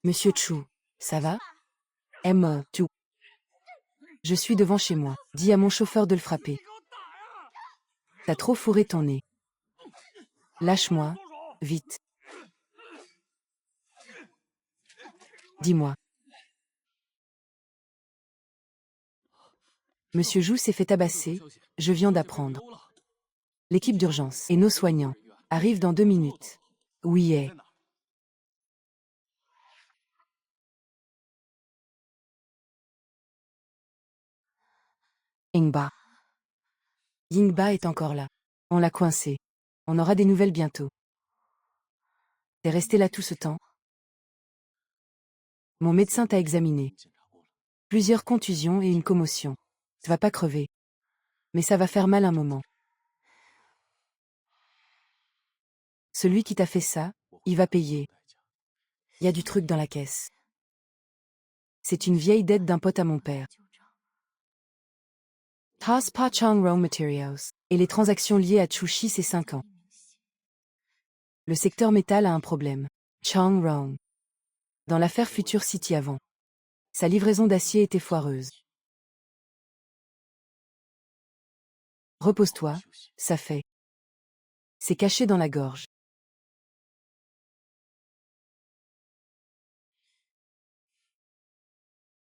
Monsieur Chou, ça va? Chou. Je suis devant chez moi. Dis à mon chauffeur de le frapper. T'as trop fourré ton nez. Lâche-moi, vite. Dis-moi. Monsieur Jou s'est fait tabasser, je viens d'apprendre. L'équipe d'urgence et nos soignants arrivent dans 2 minutes. Oui est. Yingba. Yingba est encore là. On l'a coincé. On aura des nouvelles bientôt. T'es resté là tout ce temps? Mon médecin t'a examiné. Plusieurs contusions et une commotion. Tu vas pas crever. Mais ça va faire mal un moment. Celui qui t'a fait ça, il va payer. Il y a du truc dans la caisse. C'est une vieille dette d'un pote à mon père. Tas Pa Chang Raw Materials. Et les transactions liées à Chushi, c'est 5 ans. Le secteur métal a un problème. Chang Rong. Dans l'affaire Future City avant. Sa livraison d'acier était foireuse. Repose-toi, ça fait. C'est caché dans la gorge.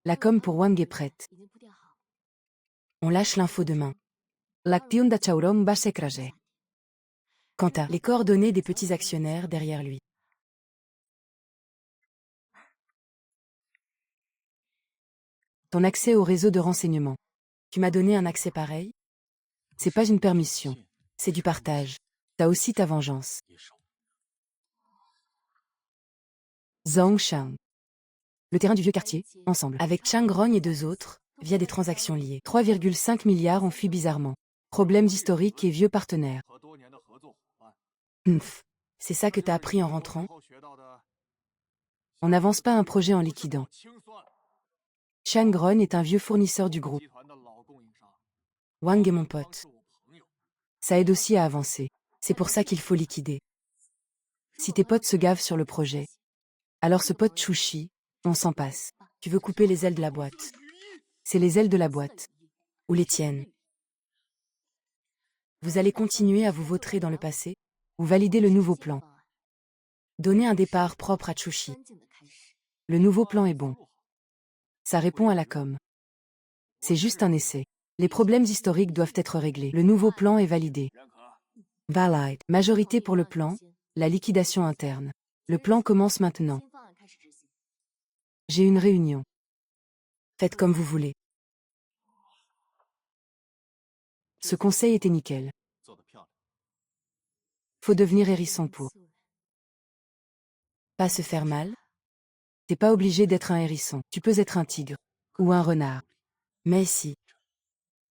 La com pour Wang est prête. On lâche l'info demain. L'actiun da Chaurom va s'écraser. Quant à les coordonnées des petits actionnaires derrière lui. Ton accès au réseau de renseignement. Tu m'as donné un accès pareil? C'est pas une permission. C'est du partage. T'as aussi ta vengeance. Zhang Shang. Le terrain du vieux quartier, ensemble. Avec Chang Rong et 2 autres, via des transactions liées. 3,5 milliards ont fui bizarrement. Problèmes historiques et vieux partenaires. C'est ça que t'as appris en rentrant? On n'avance pas un projet en liquidant. Chang Rong est un vieux fournisseur du groupe. Wang est mon pote. Ça aide aussi à avancer. C'est pour ça qu'il faut liquider. Si tes potes se gavent sur le projet, alors ce pote Chushi, on s'en passe. Tu veux couper les ailes de la boîte. C'est les ailes de la boîte. Ou les tiennes. Vous allez continuer à vous vautrer dans le passé, ou valider le nouveau plan. Donner un départ propre à Chushi. Le nouveau plan est bon. Ça répond à la com. C'est juste un essai. Les problèmes historiques doivent être réglés. Le nouveau plan est validé. Valide. Majorité pour le plan, la liquidation interne. Le plan commence maintenant. J'ai une réunion. Faites comme vous voulez. Ce conseil était nickel. Faut devenir hérisson pour pas se faire mal. T'es pas obligé d'être un hérisson. Tu peux être un tigre. Ou un renard. Mais si.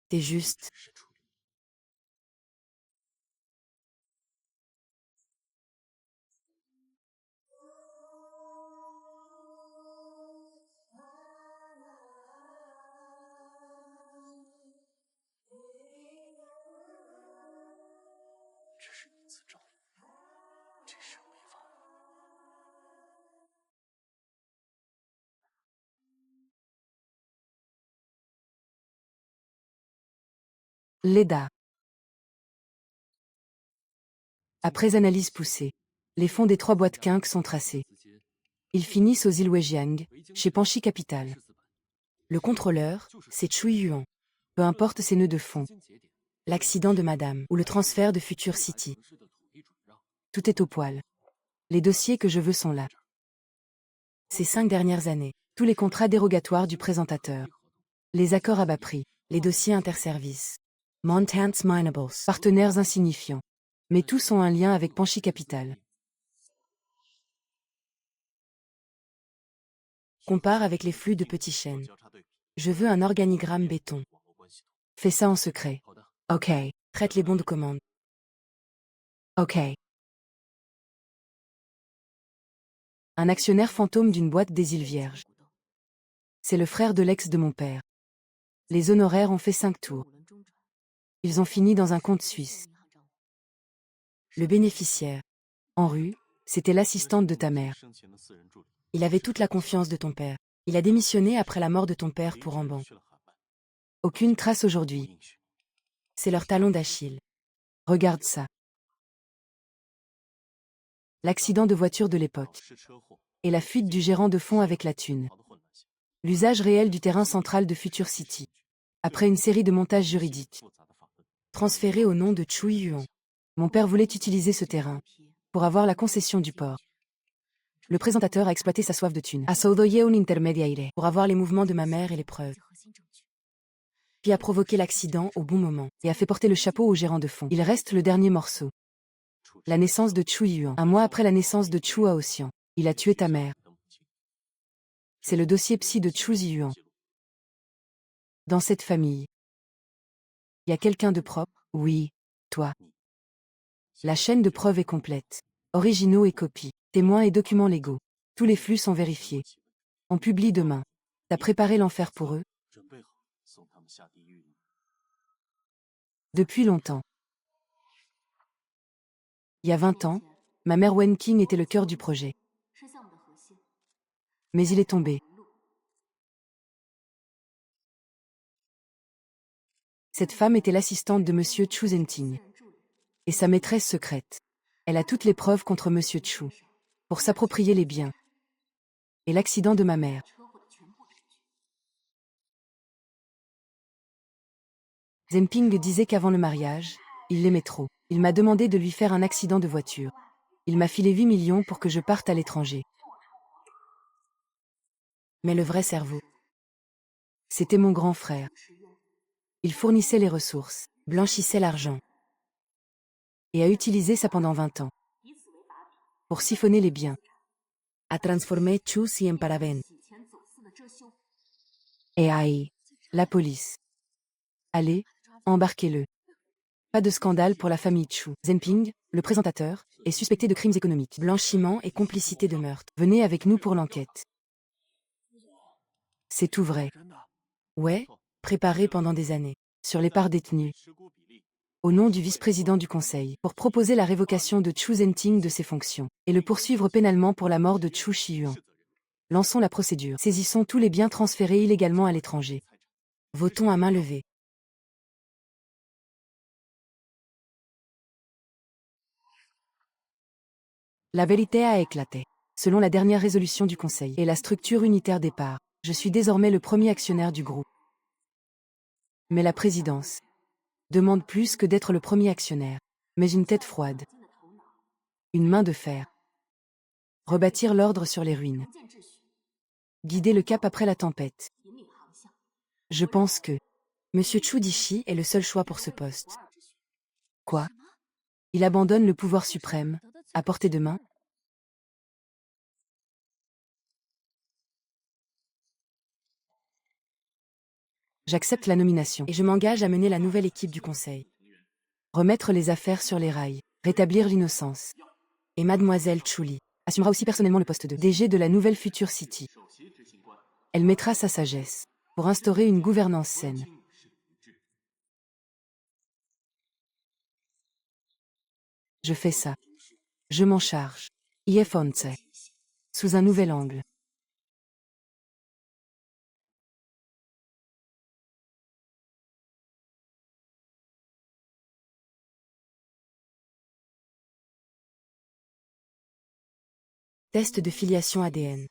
T'es juste. Leda. Après analyse poussée, les fonds des 3 boîtes Quinque sont tracés. Ils finissent aux îles Weijiang, chez Panchi Capital. Le contrôleur, c'est Chui Yuan. Peu importe ses nœuds de fonds, l'accident de Madame ou le transfert de Future City. Tout est au poil. Les dossiers que je veux sont là. Ces 5 dernières années, tous les contrats dérogatoires du présentateur, les accords à bas prix, les dossiers interservices, Montants Minables. partenaires insignifiants. Mais tous ont un lien avec Panchi Capital. Compare avec les flux de petits chênes. Je veux un organigramme béton. Fais ça en secret. OK. Traite les bons de commande. OK. Un actionnaire fantôme d'une boîte des îles Vierges. C'est le frère de l'ex de mon père. Les honoraires ont fait 5 tours. Ils ont fini dans un compte suisse. Le bénéficiaire, en rue, c'était l'assistante de ta mère. Il avait toute la confiance de ton père. Il a démissionné après la mort de ton père pour Amban. Aucune trace aujourd'hui. C'est leur talon d'Achille. Regarde ça. L'accident de voiture de l'époque. Et la fuite du gérant de fonds avec la thune. L'usage réel du terrain central de Future City. Après une série de montages juridiques. Transféré au nom de Chui Yuan. Mon père voulait utiliser ce terrain pour avoir la concession du port. Le présentateur a exploité sa soif de thunes. A saudoye un intermediaire. Pour avoir les mouvements de ma mère et les preuves. Puis a provoqué l'accident au bon moment et a fait porter le chapeau au gérant de fonds. Il reste le dernier morceau. La naissance de Chui Yuan. Un mois après la naissance de Chu Aoxian. Il a tué ta mère. C'est le dossier psy de Chu Ziyuan. Dans cette famille, il y a quelqu'un de propre? Oui, toi. La chaîne de preuves est complète. Originaux et copies, témoins et documents légaux. Tous les flux sont vérifiés. On publie demain. T'as préparé l'enfer pour eux? Depuis longtemps. Il y a 20 ans, ma mère Wen Qing était le cœur du projet. Mais il est tombé. Cette femme était l'assistante de Monsieur Chu Zenting. Et sa maîtresse secrète. Elle a toutes les preuves contre Monsieur Chu. Pour s'approprier les biens. Et l'accident de ma mère. Zemping disait qu'avant le mariage, il l'aimait trop. Il m'a demandé de lui faire un accident de voiture. Il m'a filé 8 millions pour que je parte à l'étranger. Mais le vrai cerveau, c'était mon grand frère. Il fournissait les ressources, blanchissait l'argent. Et a utilisé ça pendant 20 ans. Pour siphonner les biens. A transformé Chusi en paraben. Et aïe, la police. Allez, embarquez-le. Pas de scandale pour la famille Chu. Zenping, le présentateur, est suspecté de crimes économiques, blanchiment et complicité de meurtre. Venez avec nous pour l'enquête. C'est tout vrai. Ouais, préparé pendant des années, sur les parts détenues. Au nom du vice-président du conseil, pour proposer la révocation de Chu Zenting de ses fonctions, et le poursuivre pénalement pour la mort de Chu Shiyuan. Lançons la procédure. Saisissons tous les biens transférés illégalement à l'étranger. Votons à main levée. La vérité a éclaté. Selon la dernière résolution du Conseil et la structure unitaire des parts, je suis désormais le premier actionnaire du groupe. Mais la présidence demande plus que d'être le premier actionnaire, mais une tête froide, une main de fer. Rebâtir l'ordre sur les ruines. Guider le cap après la tempête. Je pense que Monsieur Chu Dishi est le seul choix pour ce poste. Quoi? Il abandonne le pouvoir suprême, à portée de main? J'accepte la nomination et je m'engage à mener la nouvelle équipe du conseil. Remettre les affaires sur les rails, rétablir l'innocence. Et Mademoiselle Chuli assumera aussi personnellement le poste de DG de la nouvelle Future City. Elle mettra sa sagesse pour instaurer une gouvernance saine. Je fais ça. Je m'en charge. IF-Once. Sous un nouvel angle. Test de filiation ADN.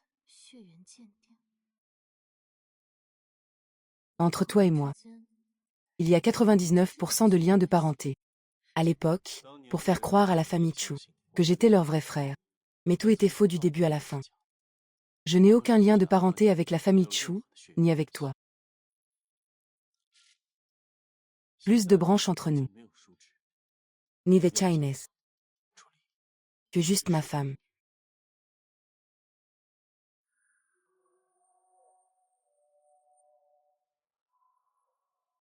Entre toi et moi, il y a 99% de liens de parenté. À l'époque, pour faire croire à la famille Chu que j'étais leur vrai frère. Mais tout était faux du début à la fin. Je n'ai aucun lien de parenté avec la famille Chu, ni avec toi. Plus de branches entre nous. Ni de Chines. Que juste ma femme.